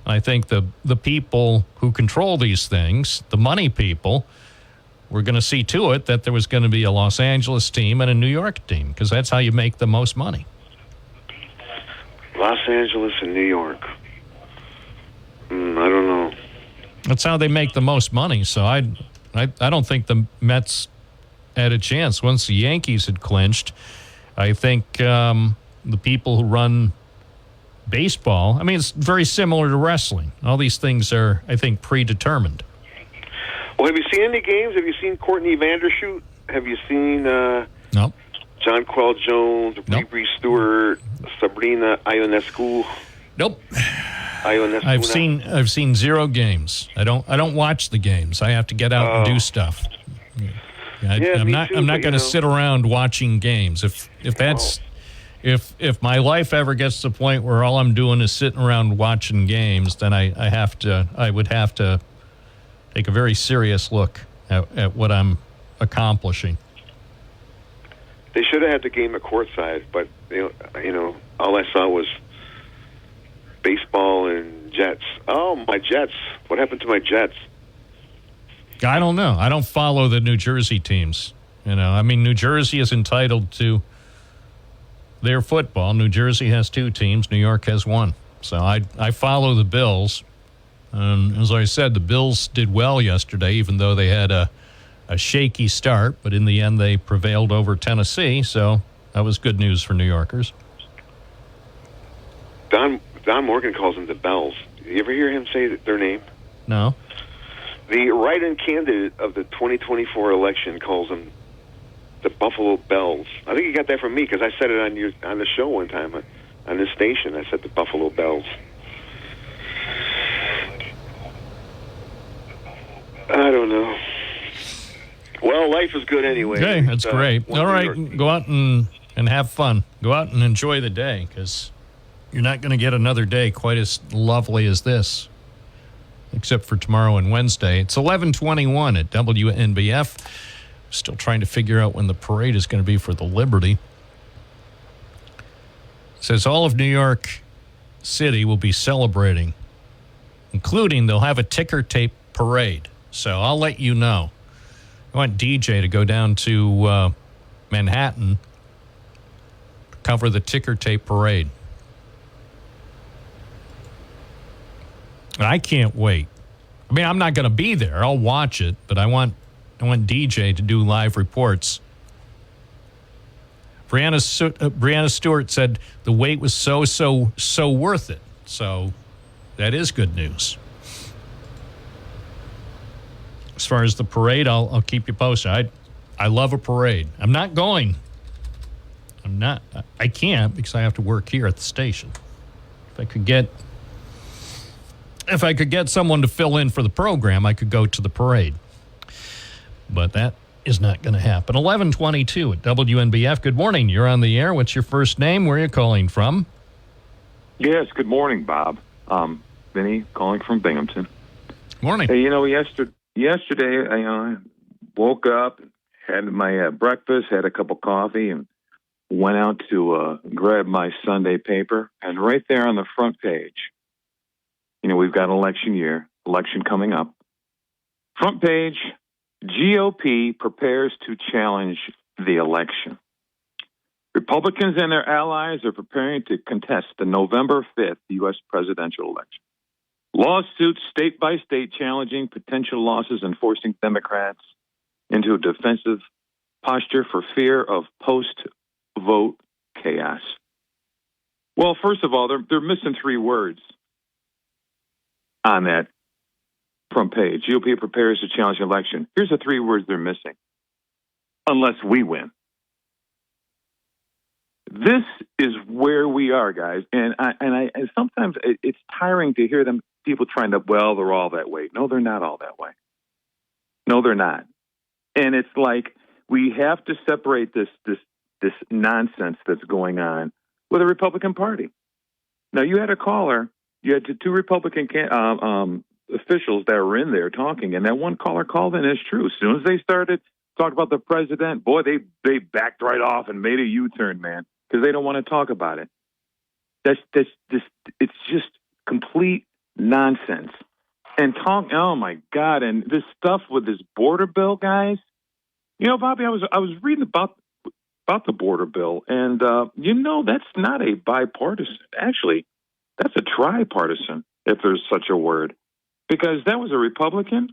I think the people who control these things, the money people, were going to see to it that there was going to be a Los Angeles team and a New York team, because that's how you make the most money. Los Angeles and New York. I don't know. That's how they make the most money. So I don't think the Mets had a chance. Once the Yankees had clinched, I think the people who run baseball, I mean, it's very similar to wrestling. All these things are, I think, predetermined. Well, have you seen any games? Have you seen Courtney Vandershoot? Have you seen No. John Quell Jones, Bree Stewart, Sabrina Ionescu? Nope. Ionescu. I've seen 0 games. I don't watch the games. I have to get out and do stuff. I'm not going to sit around watching games. If my life ever gets to the point where all I'm doing is sitting around watching games, then I would have to take a very serious look at what I'm accomplishing. They should have had the game at courtside, but you know, all I saw was baseball and Jets. Oh, my Jets! What happened to my Jets? I don't know. I don't follow the New Jersey teams. You know, I mean, New Jersey is entitled to their football. New Jersey has 2 teams. New York has 1. So I follow the Bills. As I said, the Bills did well yesterday, even though they had a shaky start. But in the end, they prevailed over Tennessee. So that was good news for New Yorkers. Don Morgan calls them the Bells. You ever hear him say their name? No. The write-in candidate of the 2024 election calls them the Buffalo Bells. I think you got that from me because I said it on the show one time on this station. I said the Buffalo Bells. I don't know. Well, life is good anyway. Okay, that's great. All right, go out and have fun. Go out and enjoy the day because you're not going to get another day quite as lovely as this, except for tomorrow and Wednesday. It's 11:21 at WNBF. Still trying to figure out when the parade is going to be for the Liberty. It says all of New York city will be celebrating, including they'll have a ticker tape parade. So I'll let you know. I want DJ to go down to Manhattan to cover the ticker tape parade. And I can't wait. I mean, I'm not going to be there. I'll watch it, but I want DJ to do live reports. Brianna Stewart said the wait was so worth it. So that is good news. As far as the parade, I'll keep you posted. I love a parade. I'm not going. I can't because I have to work here at the station. If I could get someone to fill in for the program, I could go to the parade. But that is not going to happen. 11:22 at WNBF. Good morning. You're on the air. What's your first name? Where are you calling from? Yes, good morning, Bob. Vinny calling from Binghamton. Morning. Hey, yesterday I woke up, had my breakfast, had a cup of coffee, and went out to grab my Sunday paper. And right there on the front page, we've got election coming up. Front page, GOP prepares to challenge the election. Republicans and their allies are preparing to contest the November 5th U.S. presidential election. Lawsuits state by state challenging potential losses and forcing Democrats into a defensive posture for fear of post-vote chaos. Well, first of all, they're missing three words on that front page. GOP prepares to challenge the election. Here's the three words they're missing. Unless we win. This is where we are, guys. And sometimes it's tiring to hear people trying to, they're all that way. No, they're not all that way. No, they're not. And it's like we have to separate this nonsense that's going on with the Republican Party. Now, you had a caller. You had two Republican officials that were in there talking, and that one caller called in. It's true. As soon as they started talking about the president, boy, they backed right off and made a U-turn, man, because they don't want to talk about it. It's just complete nonsense. And oh my God, and this stuff with this border bill, guys. Bobby, I was reading about the border bill, and that's not a bipartisan. Actually, that's a tripartisan, if there's such a word, because that was a Republican,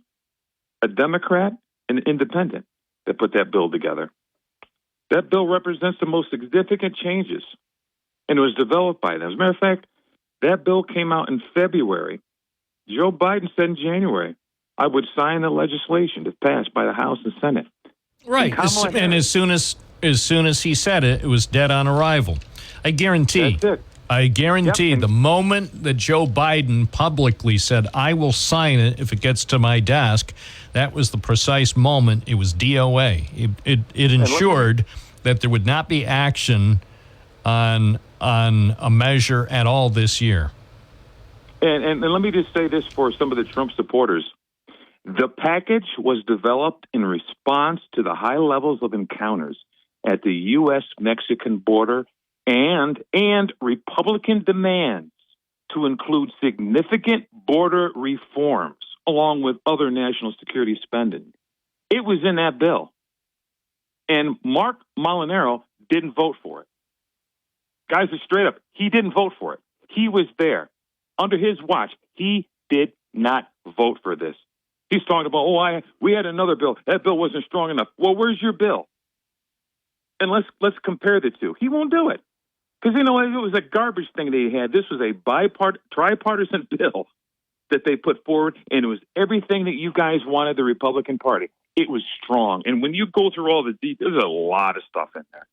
a Democrat, and an independent that put that bill together. That bill represents the most significant changes, and it was developed by them. As a matter of fact, that bill came out in February. Joe Biden said in January, I would sign the legislation if passed by the House and Senate. Right, and as soon as he said it, it was dead on arrival. I guarantee. That's it. I guarantee the moment that Joe Biden publicly said, I will sign it if it gets to my desk, that was the precise moment it was DOA. It ensured that there would not be action on a measure at all this year. And let me just say this for some of the Trump supporters. The package was developed in response to the high levels of encounters at the U.S.-Mexican border and Republican demands to include significant border reforms along with other national security spending. It was in that bill. And Mark Molinaro didn't vote for it. Guys, are straight up, he didn't vote for it. He was there. Under his watch, he did not vote for this. He's talking about, we had another bill. That bill wasn't strong enough. Well, where's your bill? And let's compare the two. He won't do it. Because, it was a garbage thing they had. This was a tripartisan bill that they put forward, and it was everything that you guys wanted the Republican Party. It was strong. And when you go through all the details, there's a lot of stuff in there.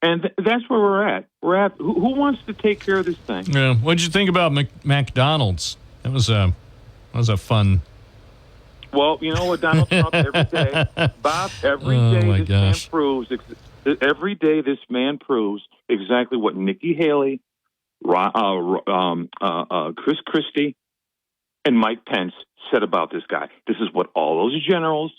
And that's where we're at. Who wants to take care of this thing? Yeah. What did you think about McDonald's? That was a fun. Well, you know what, Donald Trump, every day, Bob, every day this man proves exactly what Nikki Haley, Chris Christie, and Mike Pence said about this guy. This is what all those generals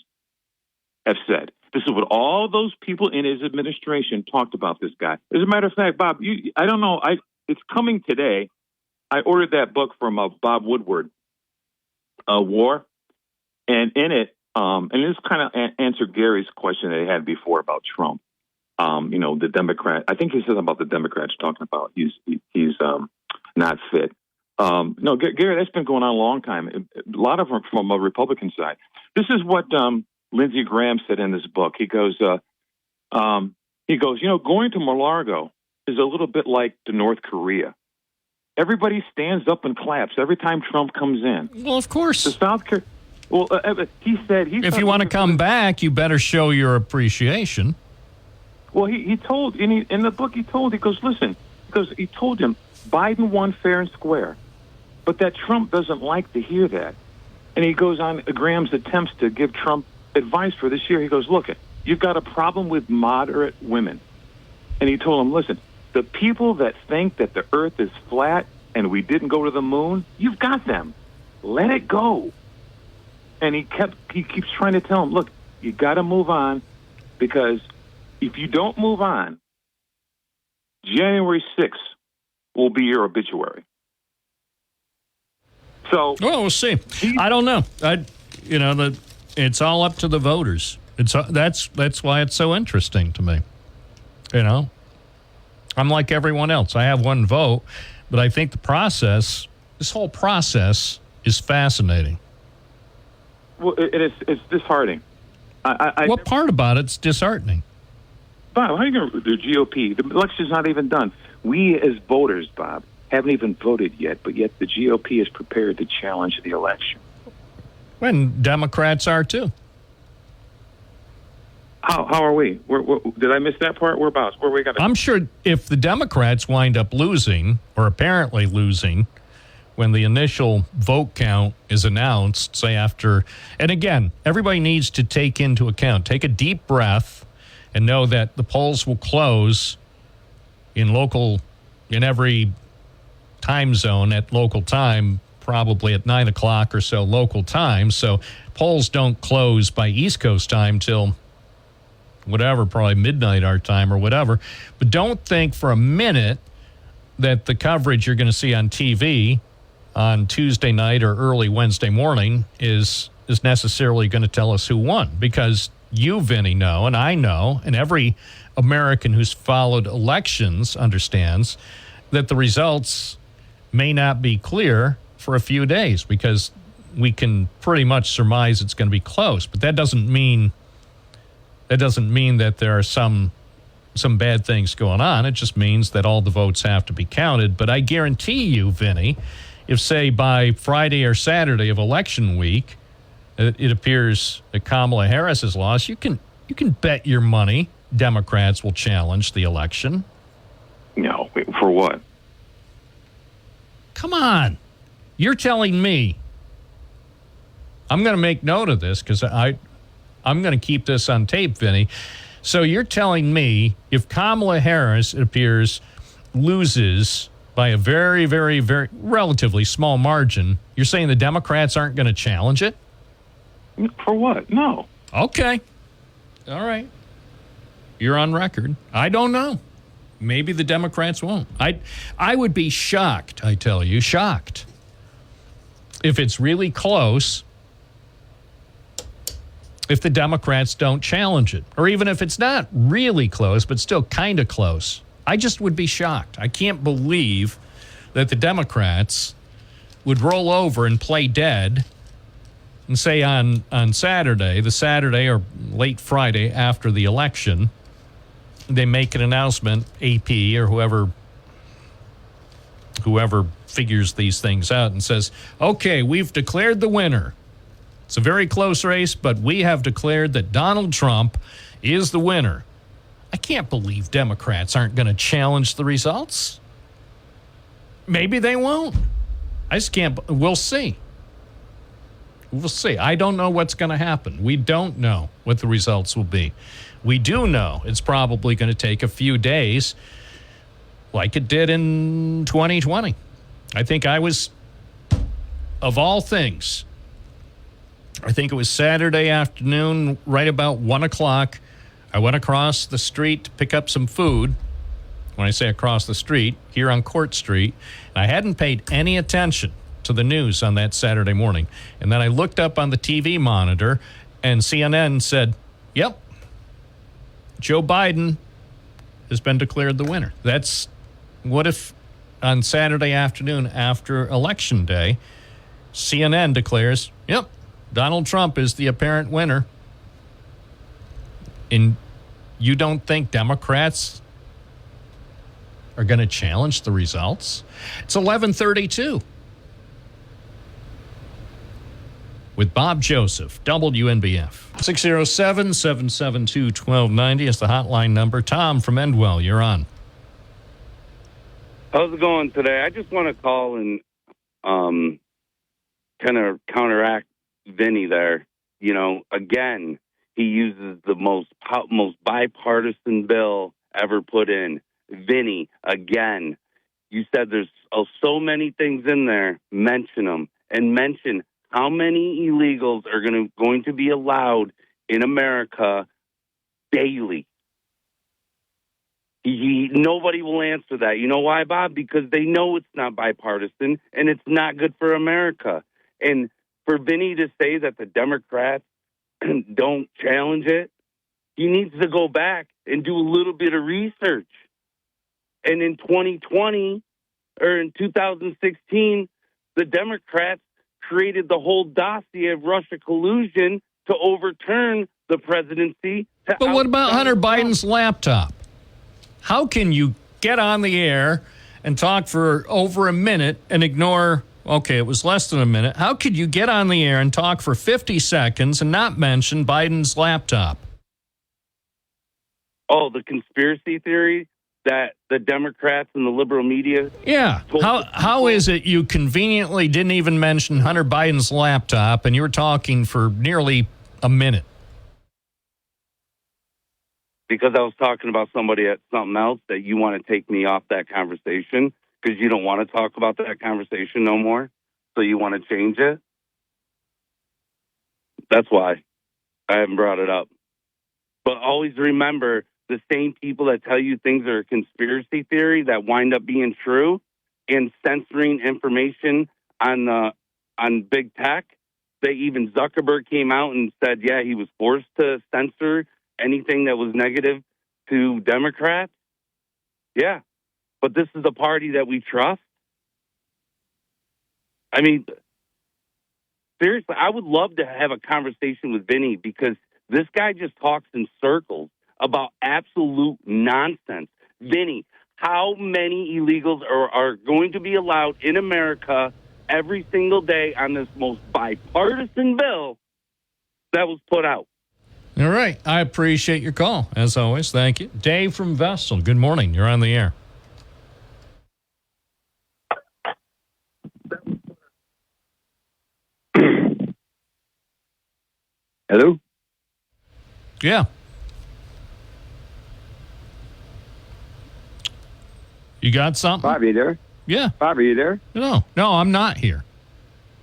have said. This is what all those people in his administration talked about this guy. As a matter of fact, Bob, I don't know. It's coming today. I ordered that book from Bob Woodward, War, and in it, and this kind of answered Gary's question that he had before about Trump. The Democrat. I think he said about the Democrats talking about he's not fit. No, Gary, that's been going on a long time. A lot of them from a Republican side. This is what Lindsey Graham said in this book. He goes, going to Mar-a-Lago is a little bit like the North Korea. Everybody stands up and claps every time Trump comes in. Well, of course. The South Korea. Well, he said if you want to come back, you better show your appreciation. Well, he told in the book he goes, listen, because he told him Biden won fair and square, but that Trump doesn't like to hear that, and he goes on Graham's attempts to give Trump advice for this year. He goes, look, you've got a problem with moderate women, and he told him, listen, the people that think that the Earth is flat and we didn't go to the moon, you've got them. Let it go. And he keeps trying to tell him, look, you got to move on, because if you don't move on, January 6th will be your obituary. So, well, we'll see. I don't know. It's all up to the voters. That's why it's so interesting to me. I'm like everyone else. I have one vote, but I think this whole process is fascinating. Well, it's disheartening. What part about it's disheartening? Bob, how are you going to the GOP? The election's not even done. We as voters, Bob, haven't even voted yet, but yet the GOP is prepared to challenge the election. And Democrats are too. How are we? Did I miss that part? Whereabouts? Where we got? I'm sure if the Democrats wind up losing, or apparently losing, when the initial vote count is announced, say after, and again, everybody needs to take into account, take a deep breath, and know that the polls will close in every time zone at local time, probably at 9 o'clock or so local time. So polls don't close by East Coast time till whatever, probably midnight our time or whatever. But don't think for a minute that the coverage you're going to see on TV on Tuesday night or early Wednesday morning is necessarily going to tell us who won, because you, Vinny, know, and I know, and every American who's followed elections understands that the results may not be clear for a few days, because we can pretty much surmise it's going to be close. But that doesn't mean that there are some bad things going on. It just means that all the votes have to be counted. But I guarantee you, Vinny, if, say, by Friday or Saturday of election week, it appears that Kamala Harris has lost, you can bet your money Democrats will challenge the election. No, for what? Come on. You're telling me. I'm going to make note of this because I'm going to keep this on tape, Vinny. So you're telling me if Kamala Harris, it appears, loses by a very, very, very relatively small margin, you're saying the Democrats aren't going to challenge it? For what? No. Okay. All right. You're on record. I don't know. Maybe the Democrats won't. I would be shocked, I tell you, shocked, if it's really close, if the Democrats don't challenge it, or even if it's not really close, but still kind of close. I just would be shocked. I can't believe that the Democrats would roll over and play dead and say on Saturday, the Saturday or late Friday after the election, they make an announcement, AP or whoever figures these things out, and says, okay, we've declared the winner. It's a very close race, but we have declared that Donald Trump is the winner. I can't believe Democrats aren't going to challenge the results. Maybe they won't. I just can't. We'll see. We'll see. I don't know what's going to happen. We don't know what the results will be. We do know it's probably going to take a few days, like it did in 2020. I think of all things, I think it was Saturday afternoon, right about 1 o'clock. I went across the street to pick up some food, When I say across the street, here on Court Street. I hadn't paid any attention to the news on that Saturday morning. And then I looked up on the TV monitor, and CNN said, yep, Joe Biden has been declared the winner. That's what if on Saturday afternoon after Election Day, CNN declares, yep, Donald Trump is the apparent winner. And you don't think Democrats are going to challenge the results? It's 11:32. With Bob Joseph, WNBF. 607-772-1290 is the hotline number. Tom from Endwell, you're on. How's it going today? I just want to call and kind of counteract Vinny there. You know, again, he uses the most bipartisan bill ever put in. Vinny, again, you said there's so many things in there. Mention them and mention how many illegals are going to be allowed in America daily. Nobody will answer that. You know why, Bob? Because they know it's not bipartisan and it's not good for America. And for Vinny to say that the Democrats don't challenge it, he needs to go back and do a little bit of research. And in 2020 or in 2016, the Democrats created the whole dossier of Russia collusion to overturn the presidency. But what about Hunter Biden's laptop? How can you get on the air and talk for over a minute and ignore, okay, it was less than a minute. How could you get on the air and talk for 50 seconds and not mention Biden's laptop? Oh, the conspiracy theory that the Democrats and the liberal media... Yeah. How is it you conveniently didn't even mention Hunter Biden's laptop and you were talking for nearly a minute? Because I was talking about somebody at something else that you want to take me off that conversation because you don't want to talk about that conversation no more. So you want to change it. That's why I haven't brought it up. But always remember, the same people that tell you things are a conspiracy theory that wind up being true and censoring information on big tech. Even Zuckerberg came out and said, yeah, he was forced to censor anything that was negative to Democrats. Yeah, but this is a party that we trust. I mean, seriously, I would love to have a conversation with Vinny because this guy just talks in circles about absolute nonsense. Vinny, how many illegals are going to be allowed in America every single day on this most bipartisan bill that was put out? All right. I appreciate your call, as always. Thank you. Dave from Vestal, good morning. You're on the air. Hello? Yeah. You got something? Bob, you there? Yeah. Bob, are you there? No, I'm not here.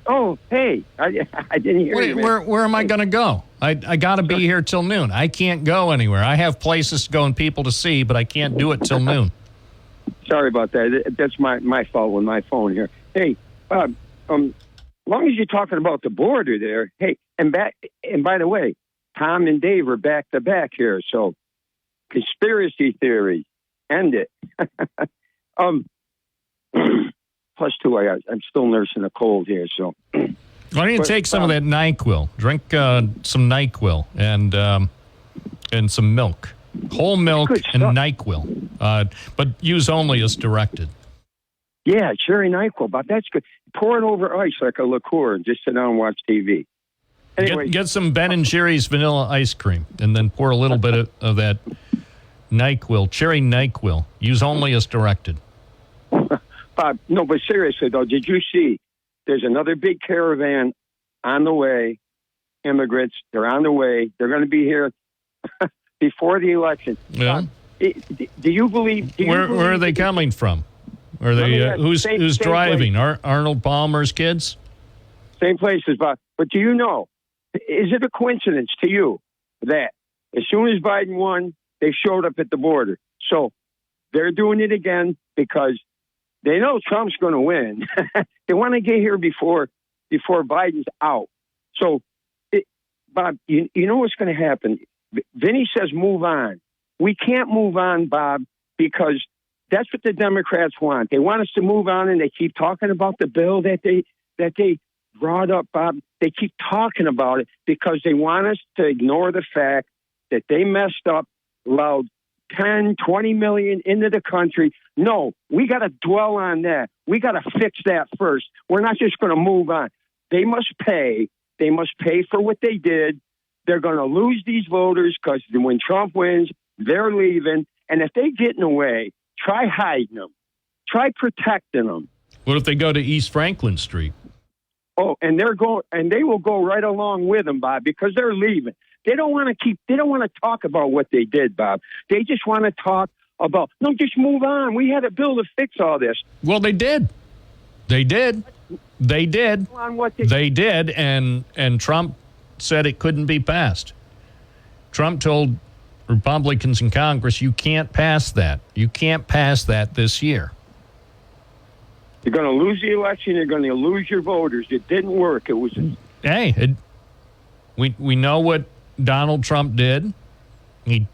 Oh, hey, I didn't hear you. Where am I going to go? I got to be here till noon. I can't go anywhere. I have places to go and people to see, but I can't do it till noon. Sorry about that. That's my fault with my phone here. Hey, Bob, as long as you're talking about the border there, hey, and by the way, Tom and Dave are back to back here, so conspiracy theory, end it. Plus two, I'm still nursing a cold here, so. Why don't you take some of that NyQuil? Drink some NyQuil and some milk, whole milk and NyQuil, but use only as directed. Yeah, cherry NyQuil, but that's good. Pour it over ice like a liqueur and just sit down and watch TV. Anyway, get some Ben & Jerry's vanilla ice cream and then pour a little bit of that NyQuil, cherry NyQuil. Use only as directed. Bob, no, but seriously, though, did you see there's another big caravan on the way? Immigrants, they're on the way. They're going to be here before the election. Yeah. Do you believe? Where are they coming from? Are they who's driving? Arnold Palmer's kids? Same places, Bob. But do you know, is it a coincidence to you that as soon as Biden won, they showed up at the border? So they're doing it again because they know Trump's going to win. They want to get here before Biden's out. So, Bob, you know what's going to happen? Vinny says move on. We can't move on, Bob, because that's what the Democrats want. They want us to move on, and they keep talking about the bill that they brought up, Bob. They keep talking about it because they want us to ignore the fact that they messed up, allowed 10, 20 million into the country. No, we got to dwell on that. We got to fix that first. We're not just going to move on. They must pay. They must pay for what they did. They're going to lose these voters because when Trump wins, they're leaving. And if they get in the way, try hiding them. Try protecting them. What if they go to East Franklin Street? Oh, and they will go right along with them, Bob, because they're leaving. They don't want to talk about what they did, Bob. They just want to talk about, no, just move on. We had a bill to fix all this. Well, they did. They did. And Trump said it couldn't be passed. Trump told Republicans in Congress, you can't pass that. You can't pass that this year. You're going to lose the election. You're going to lose your voters. It didn't work. It was. We know what Donald Trump did. He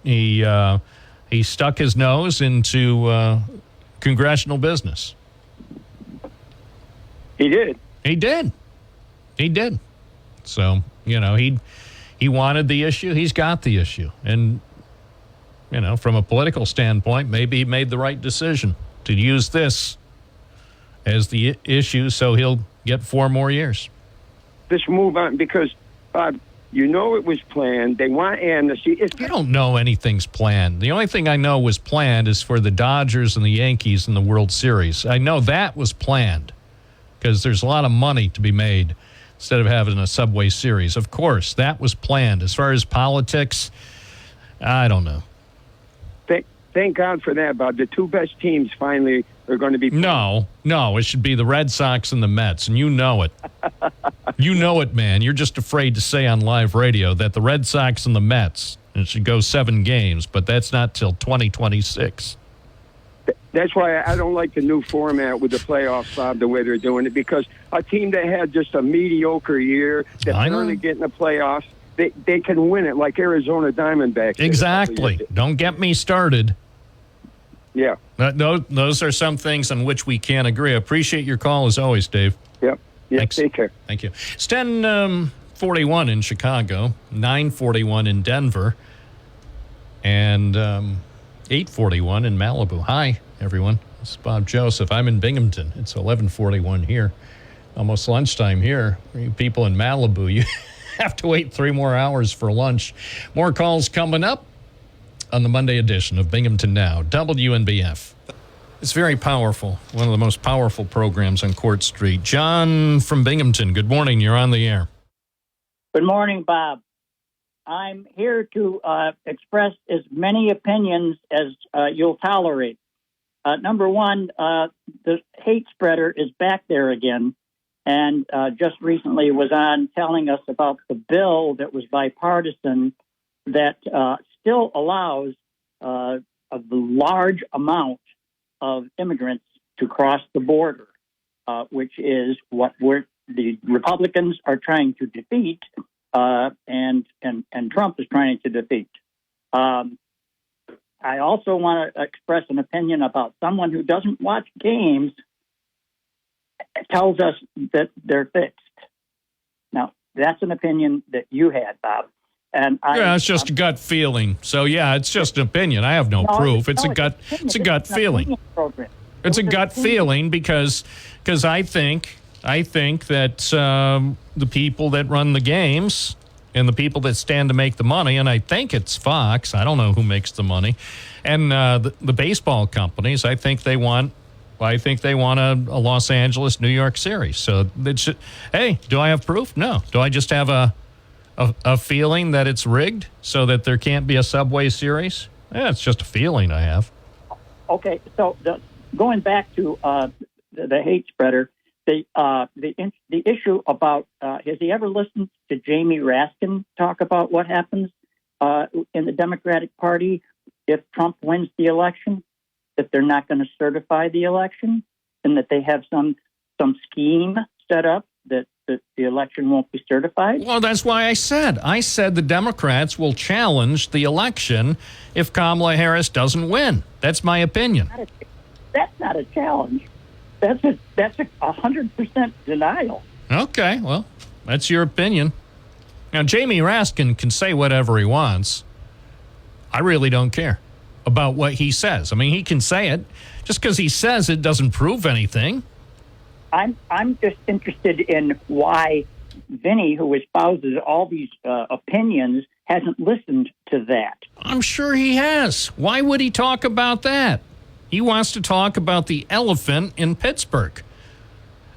stuck his nose into congressional business. He did. He did. So, he wanted the issue. He's got the issue. And, from a political standpoint, maybe he made the right decision to use this as the issue so he'll get 4 more years. Just move on because, Bob, it was planned. They want amnesty. I don't know anything's planned. The only thing I know was planned is for the Dodgers and the Yankees in the World Series. I know that was planned because there's a lot of money to be made instead of having a Subway Series. Of course, that was planned. As far as politics, I don't know. Thank God for that, Bob. The 2 best teams finally are going to be. No, it should be the Red Sox and the Mets, and you know it. You know it, man. You're just afraid to say on live radio that the Red Sox and the Mets, and it should go 7 games, but that's not till 2026. That's why I don't like the new format with the playoffs, Bob, the way they're doing it, because a team that had just a mediocre year, that's barely getting the playoffs, they can win it like Arizona Diamondbacks. Exactly. Don't get me started. Yeah. Those are some things on which we can't agree. I appreciate your call as always, Dave. Yep. Thanks. Take care. Thank you. It's 10:41 in Chicago, 9:41 in Denver, and 8:41 in Malibu. Hi, everyone. This is Bob Joseph. I'm in Binghamton. It's 11:41 here. Almost lunchtime here. For you people in Malibu, you have to wait 3 more hours for lunch. More calls coming up on the Monday edition of Binghamton Now, WNBF. It's very powerful, one of the most powerful programs on Court Street. John from Binghamton, good morning. You're on the air. Good morning, Bob. I'm here to express as many opinions as you'll tolerate. Number one, the hate spreader is back there again, and just recently was on telling us about the bill that was bipartisan that still allows a large amount of immigrants to cross the border, which is what the Republicans are trying to defeat, and Trump is trying to defeat. I also want to express an opinion about someone who doesn't watch games tells us that they're fixed. Now, that's an opinion that you had, Bob. And it's just a gut feeling. So it's just an opinion. I have no proof. It's a gut feeling. It's a gut feeling because I think that the people that run the games and the people that stand to make the money, and I think it's Fox. I don't know who makes the money, and the baseball companies. I think they want a Los Angeles, New York series. So hey, do I have proof? No. Do I just have a feeling that it's rigged so that there can't be a Subway series? It's just a feeling I have. Okay, so going back to the hate spreader, the issue about has he ever listened to Jamie Raskin talk about what happens in the Democratic Party if Trump wins the election? that they're not going to certify the election and that they have some scheme set up that the election won't be certified? Well, that's why I said the Democrats will challenge the election if Kamala Harris doesn't win. That's my opinion. That's not a challenge. That's a 100% denial. Okay, well, that's your opinion. Now, Jamie Raskin can say whatever he wants. I really don't care about what he says. I mean, he can say it. Just because he says it doesn't prove anything. I'm just interested in why Vinny, who espouses all these opinions, hasn't listened to that. I'm sure he has. Why would he talk about that? He wants to talk about the elephant in Pittsburgh.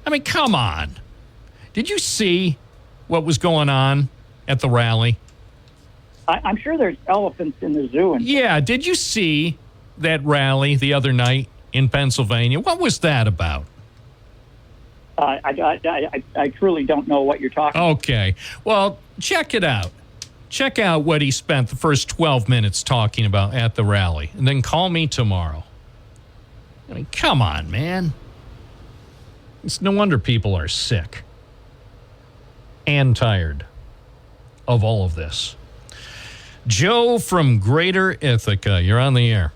I mean, come on. Did you see what was going on at the rally? I'm sure there's elephants in the zoo. Yeah, did you see that rally the other night in Pennsylvania? What was that about? I truly don't know what you're talking about. Okay. Well, check it out. Check out what he spent the first 12 minutes talking about at the rally, and then call me tomorrow. I mean, come on, man. It's no wonder people are sick and tired of all of this. Joe from Greater Ithaca, you're on the air.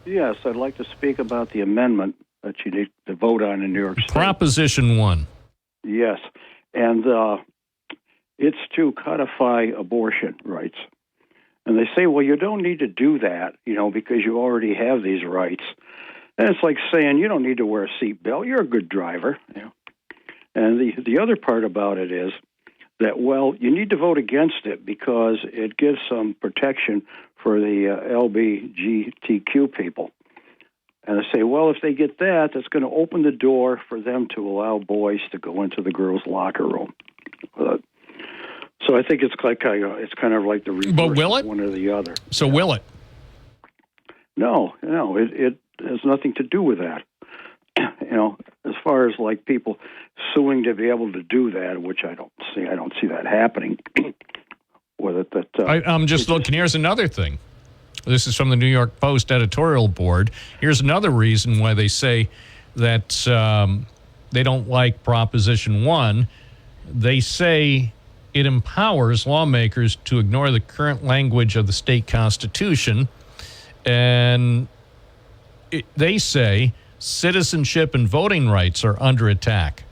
Yes, I'd like to speak about the amendment that you need to vote on in New York State. Proposition 1. Yes, and it's to codify abortion rights. And they say, well, you don't need to do that, because you already have these rights. And it's like saying you don't need to wear a seatbelt. You're a good driver. And the other part about it is that, well, you need to vote against it because it gives some protection for the LGBTQ people. And they say, well, if they get that, that's going to open the door for them to allow boys to go into the girls' locker room. So I think it's it's kind of like the reverse. But will it? One or the other. So will it? No, it has nothing to do with that. As far as like people suing to be able to do that, which I don't see that happening. With it, I'm just looking. Here's another thing. This is from the New York Post editorial board. Here's another reason why they say that they don't like Proposition 1. They say it empowers lawmakers to ignore the current language of the state constitution. And they say citizenship and voting rights are under attack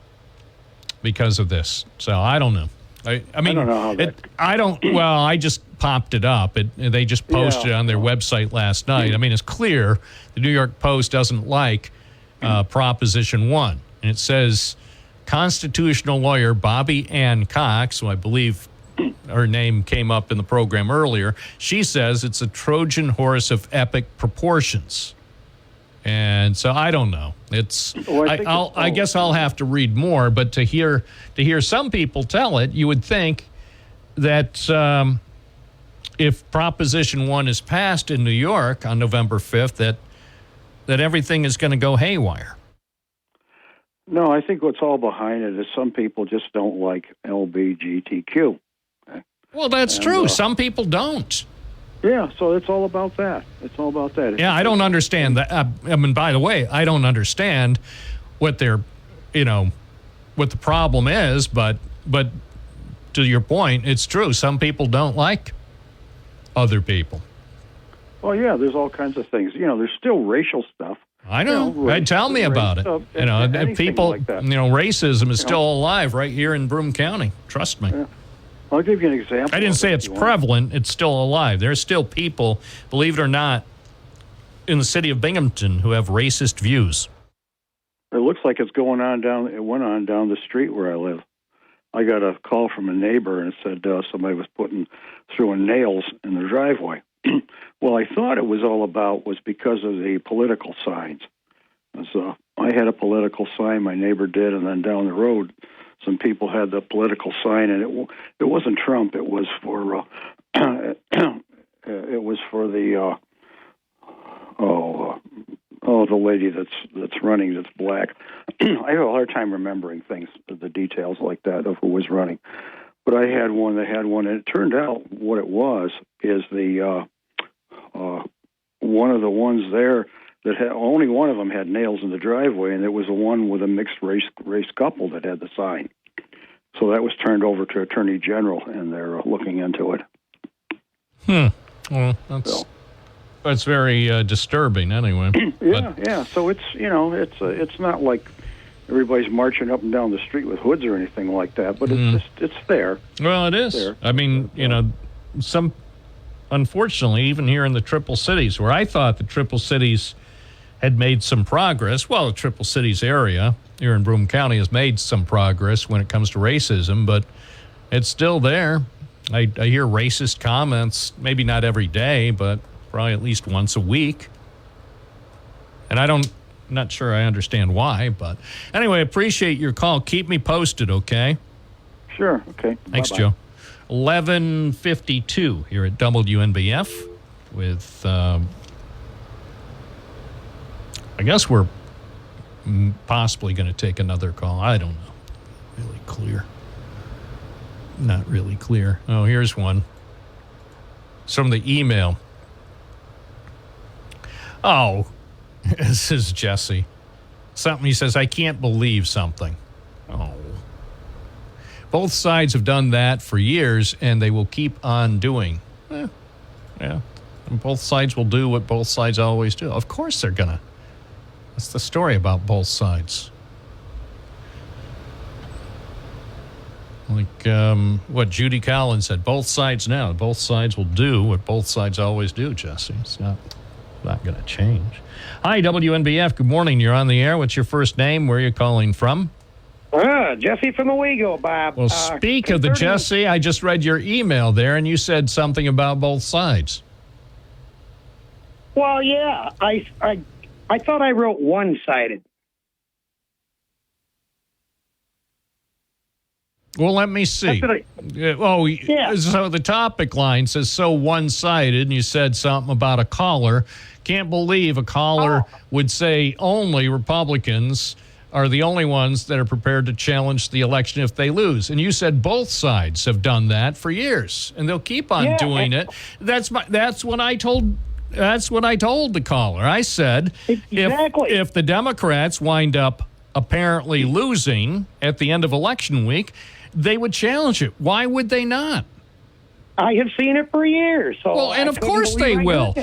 because of this. So I don't know. I mean, I don't know how that... I just popped it up. They just posted it on their website last night. I mean, it's clear the New York Post doesn't like Proposition 1. And it says constitutional lawyer Bobby Ann Cox, who I believe her name came up in the program earlier, she says it's a Trojan horse of epic proportions. And so I don't know. I guess I'll have to read more. But to hear some people tell it, you would think that if Proposition 1 is passed in New York on November 5th, that everything is going to go haywire. No, I think what's all behind it is some people just don't like LGBTQ. Well, that's true. Some people don't. Yeah, so it's all about that. It's all about that. Yeah, I don't understand that. I mean, by the way, I don't understand what their, what the problem is, but to your point, it's true. Some people don't like other people. Well, yeah, there's all kinds of things. There's still racial stuff. I know. Tell me about it. People, like that. Racism is still alive right here in Broome County. Trust me. Yeah. I'll give you an example. I didn't say it's prevalent. It's still alive. There's still people, believe it or not, in the city of Binghamton who have racist views. It looks like it went on down the street where I live. I got a call from a neighbor and it said somebody was throwing nails in the driveway. Well, I thought it was because of the political signs. So I had a political sign, my neighbor did, and then down the road, some people had the political sign, and it wasn't Trump. It was for the lady that's running, that's black. I have a hard time remembering things, the details like that of who was running. But I had one that had one, and it turned out what it was is the one of the ones there that only one of them had nails in the driveway, and it was the one with a mixed race couple that had the sign. So that was turned over to Attorney General, and they're looking into it. Well, that's very disturbing, anyway. Yeah. So it's it's not like everybody's marching up and down the street with hoods or anything like that, but it's there. Well, it is. There. I mean, unfortunately, even here in the Triple Cities, where I thought the Triple Cities had made some progress. Well, the Triple Cities area here in Broome County has made some progress when it comes to racism, but it's still there. I hear racist comments, maybe not every day, but probably at least once a week. And not sure I understand why, but anyway, appreciate your call. Keep me posted, okay? Sure, okay. Thanks, Bye-bye. Joe. 11:52 here at WNBF with, I guess we're possibly going to take another call. I don't know. Really clear. Not really clear. Oh, here's one. It's from the email. Oh, this is Jesse. Something he says, I can't believe something. Oh. Both sides have done that for years, and they will keep on doing. Yeah. And both sides will do what both sides always do. Of course they're going to. That's the story about both sides. Like what Judy Collins said, both sides now. Both sides will do what both sides always do, Jesse. It's not going to change. Hi, WNBF. Good morning. You're on the air. What's your first name? Where are you calling from? Jesse from Owego, Bob. Well, speak of the Jesse, I just read your email there, and you said something about both sides. Well, yeah, I thought I wrote one-sided. Well, let me see. So the topic line says so one-sided, and you said something about a caller. Can't believe a caller would say only Republicans are the only ones that are prepared to challenge the election if they lose. And you said both sides have done that for years, and they'll keep on doing it. That's what I told the caller. I said, if the Democrats wind up apparently losing at the end of election week, they would challenge it. Why would they not? I have seen it for years. So well, and of course they will.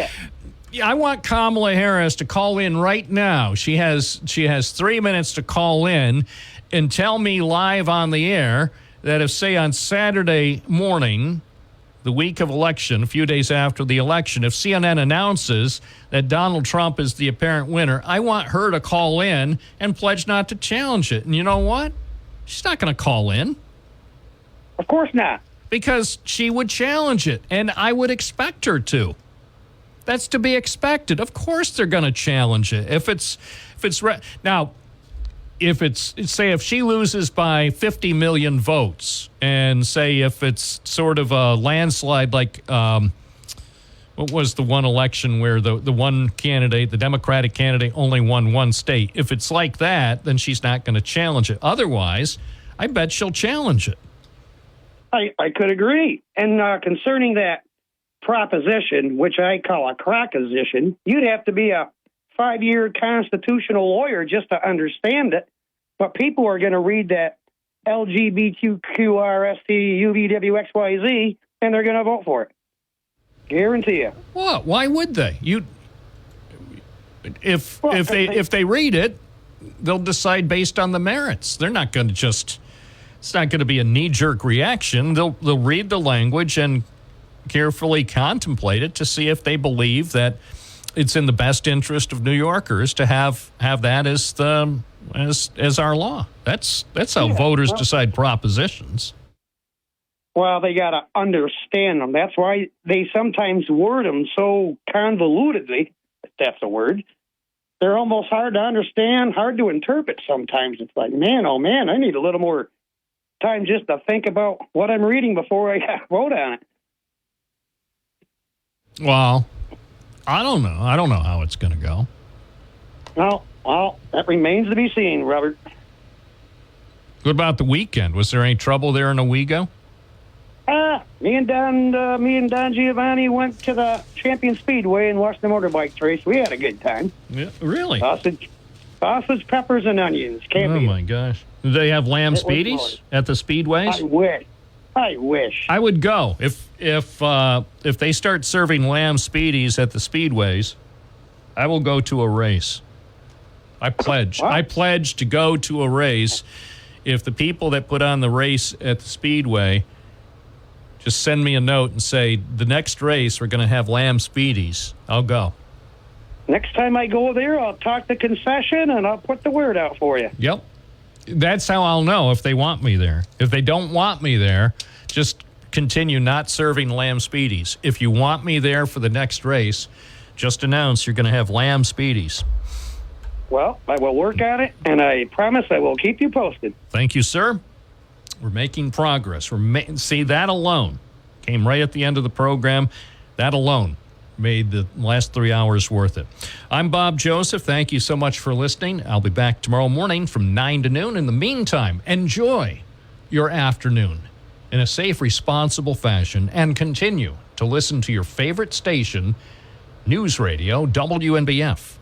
Yeah, I want Kamala Harris to call in right now. She has 3 minutes to call in and tell me live on the air that if, say, on Saturday morning, the week of election, a few days after the election, if CNN announces that Donald Trump is the apparent winner, I want her to call in and pledge not to challenge it. And you know what? She's not going to call in. Of course not. Because she would challenge it, and I would expect her to. That's to be expected. Of course they're going to challenge it. If she loses by 50 million votes, and say if it's sort of a landslide like what was the one election where the one candidate, the Democratic candidate, only won one state. If it's like that, then she's not going to challenge it. Otherwise, I bet she'll challenge it. I could agree. And concerning that proposition, which I call a cracposition, you'd have to be a 5-year constitutional lawyer just to understand it. But people are going to read that LGBTQRSTUVWXYZ, and they're going to vote for it. Guarantee you. What? Why would they? If they read it, they'll decide based on the merits. They're not going to just. It's not going to be a knee-jerk reaction. They'll read the language and carefully contemplate it to see if they believe that it's in the best interest of New Yorkers to have that as our law. That's how voters decide propositions. Well, they got to understand them. That's why they sometimes word them so convolutedly, if that's a word. They're almost hard to understand, hard to interpret sometimes. It's like, man, oh man, I need a little more time just to think about what I'm reading before I vote on it. Well, I don't know. I don't know how it's going to go. Well, that remains to be seen, Robert. What about the weekend? Was there any trouble there in Owego? Me and Don Giovanni went to the Champion Speedway and watched the motorbike race. We had a good time. Yeah, really? Sausage, peppers, and onions. Can't Oh beat it. my gosh! Do they have lamb It was speedies fun. at the speedways? I wish. I would go if they start serving lamb speedies at the speedways. I will go to a race. I pledge. I pledge to go to a race if the people that put on the race at the speedway just send me a note and say the next race we're going to have lamb speedies. I'll go. Next time I go there, I'll talk the concession and I'll put the word out for you. Yep. That's how I'll know if they want me there. If they don't want me there, just continue not serving lamb speedies. If you want me there for the next race, just announce you're going to have lamb speedies. Well, I will work on it, and I promise I will keep you posted. Thank you, sir. We're making progress. See, that alone came right at the end of the program. That alone made the last 3 hours worth it. I'm Bob Joseph. Thank you so much for listening. I'll be back tomorrow morning from 9 to noon. In the meantime, enjoy your afternoon in a safe, responsible fashion and continue to listen to your favorite station, News Radio WNBF.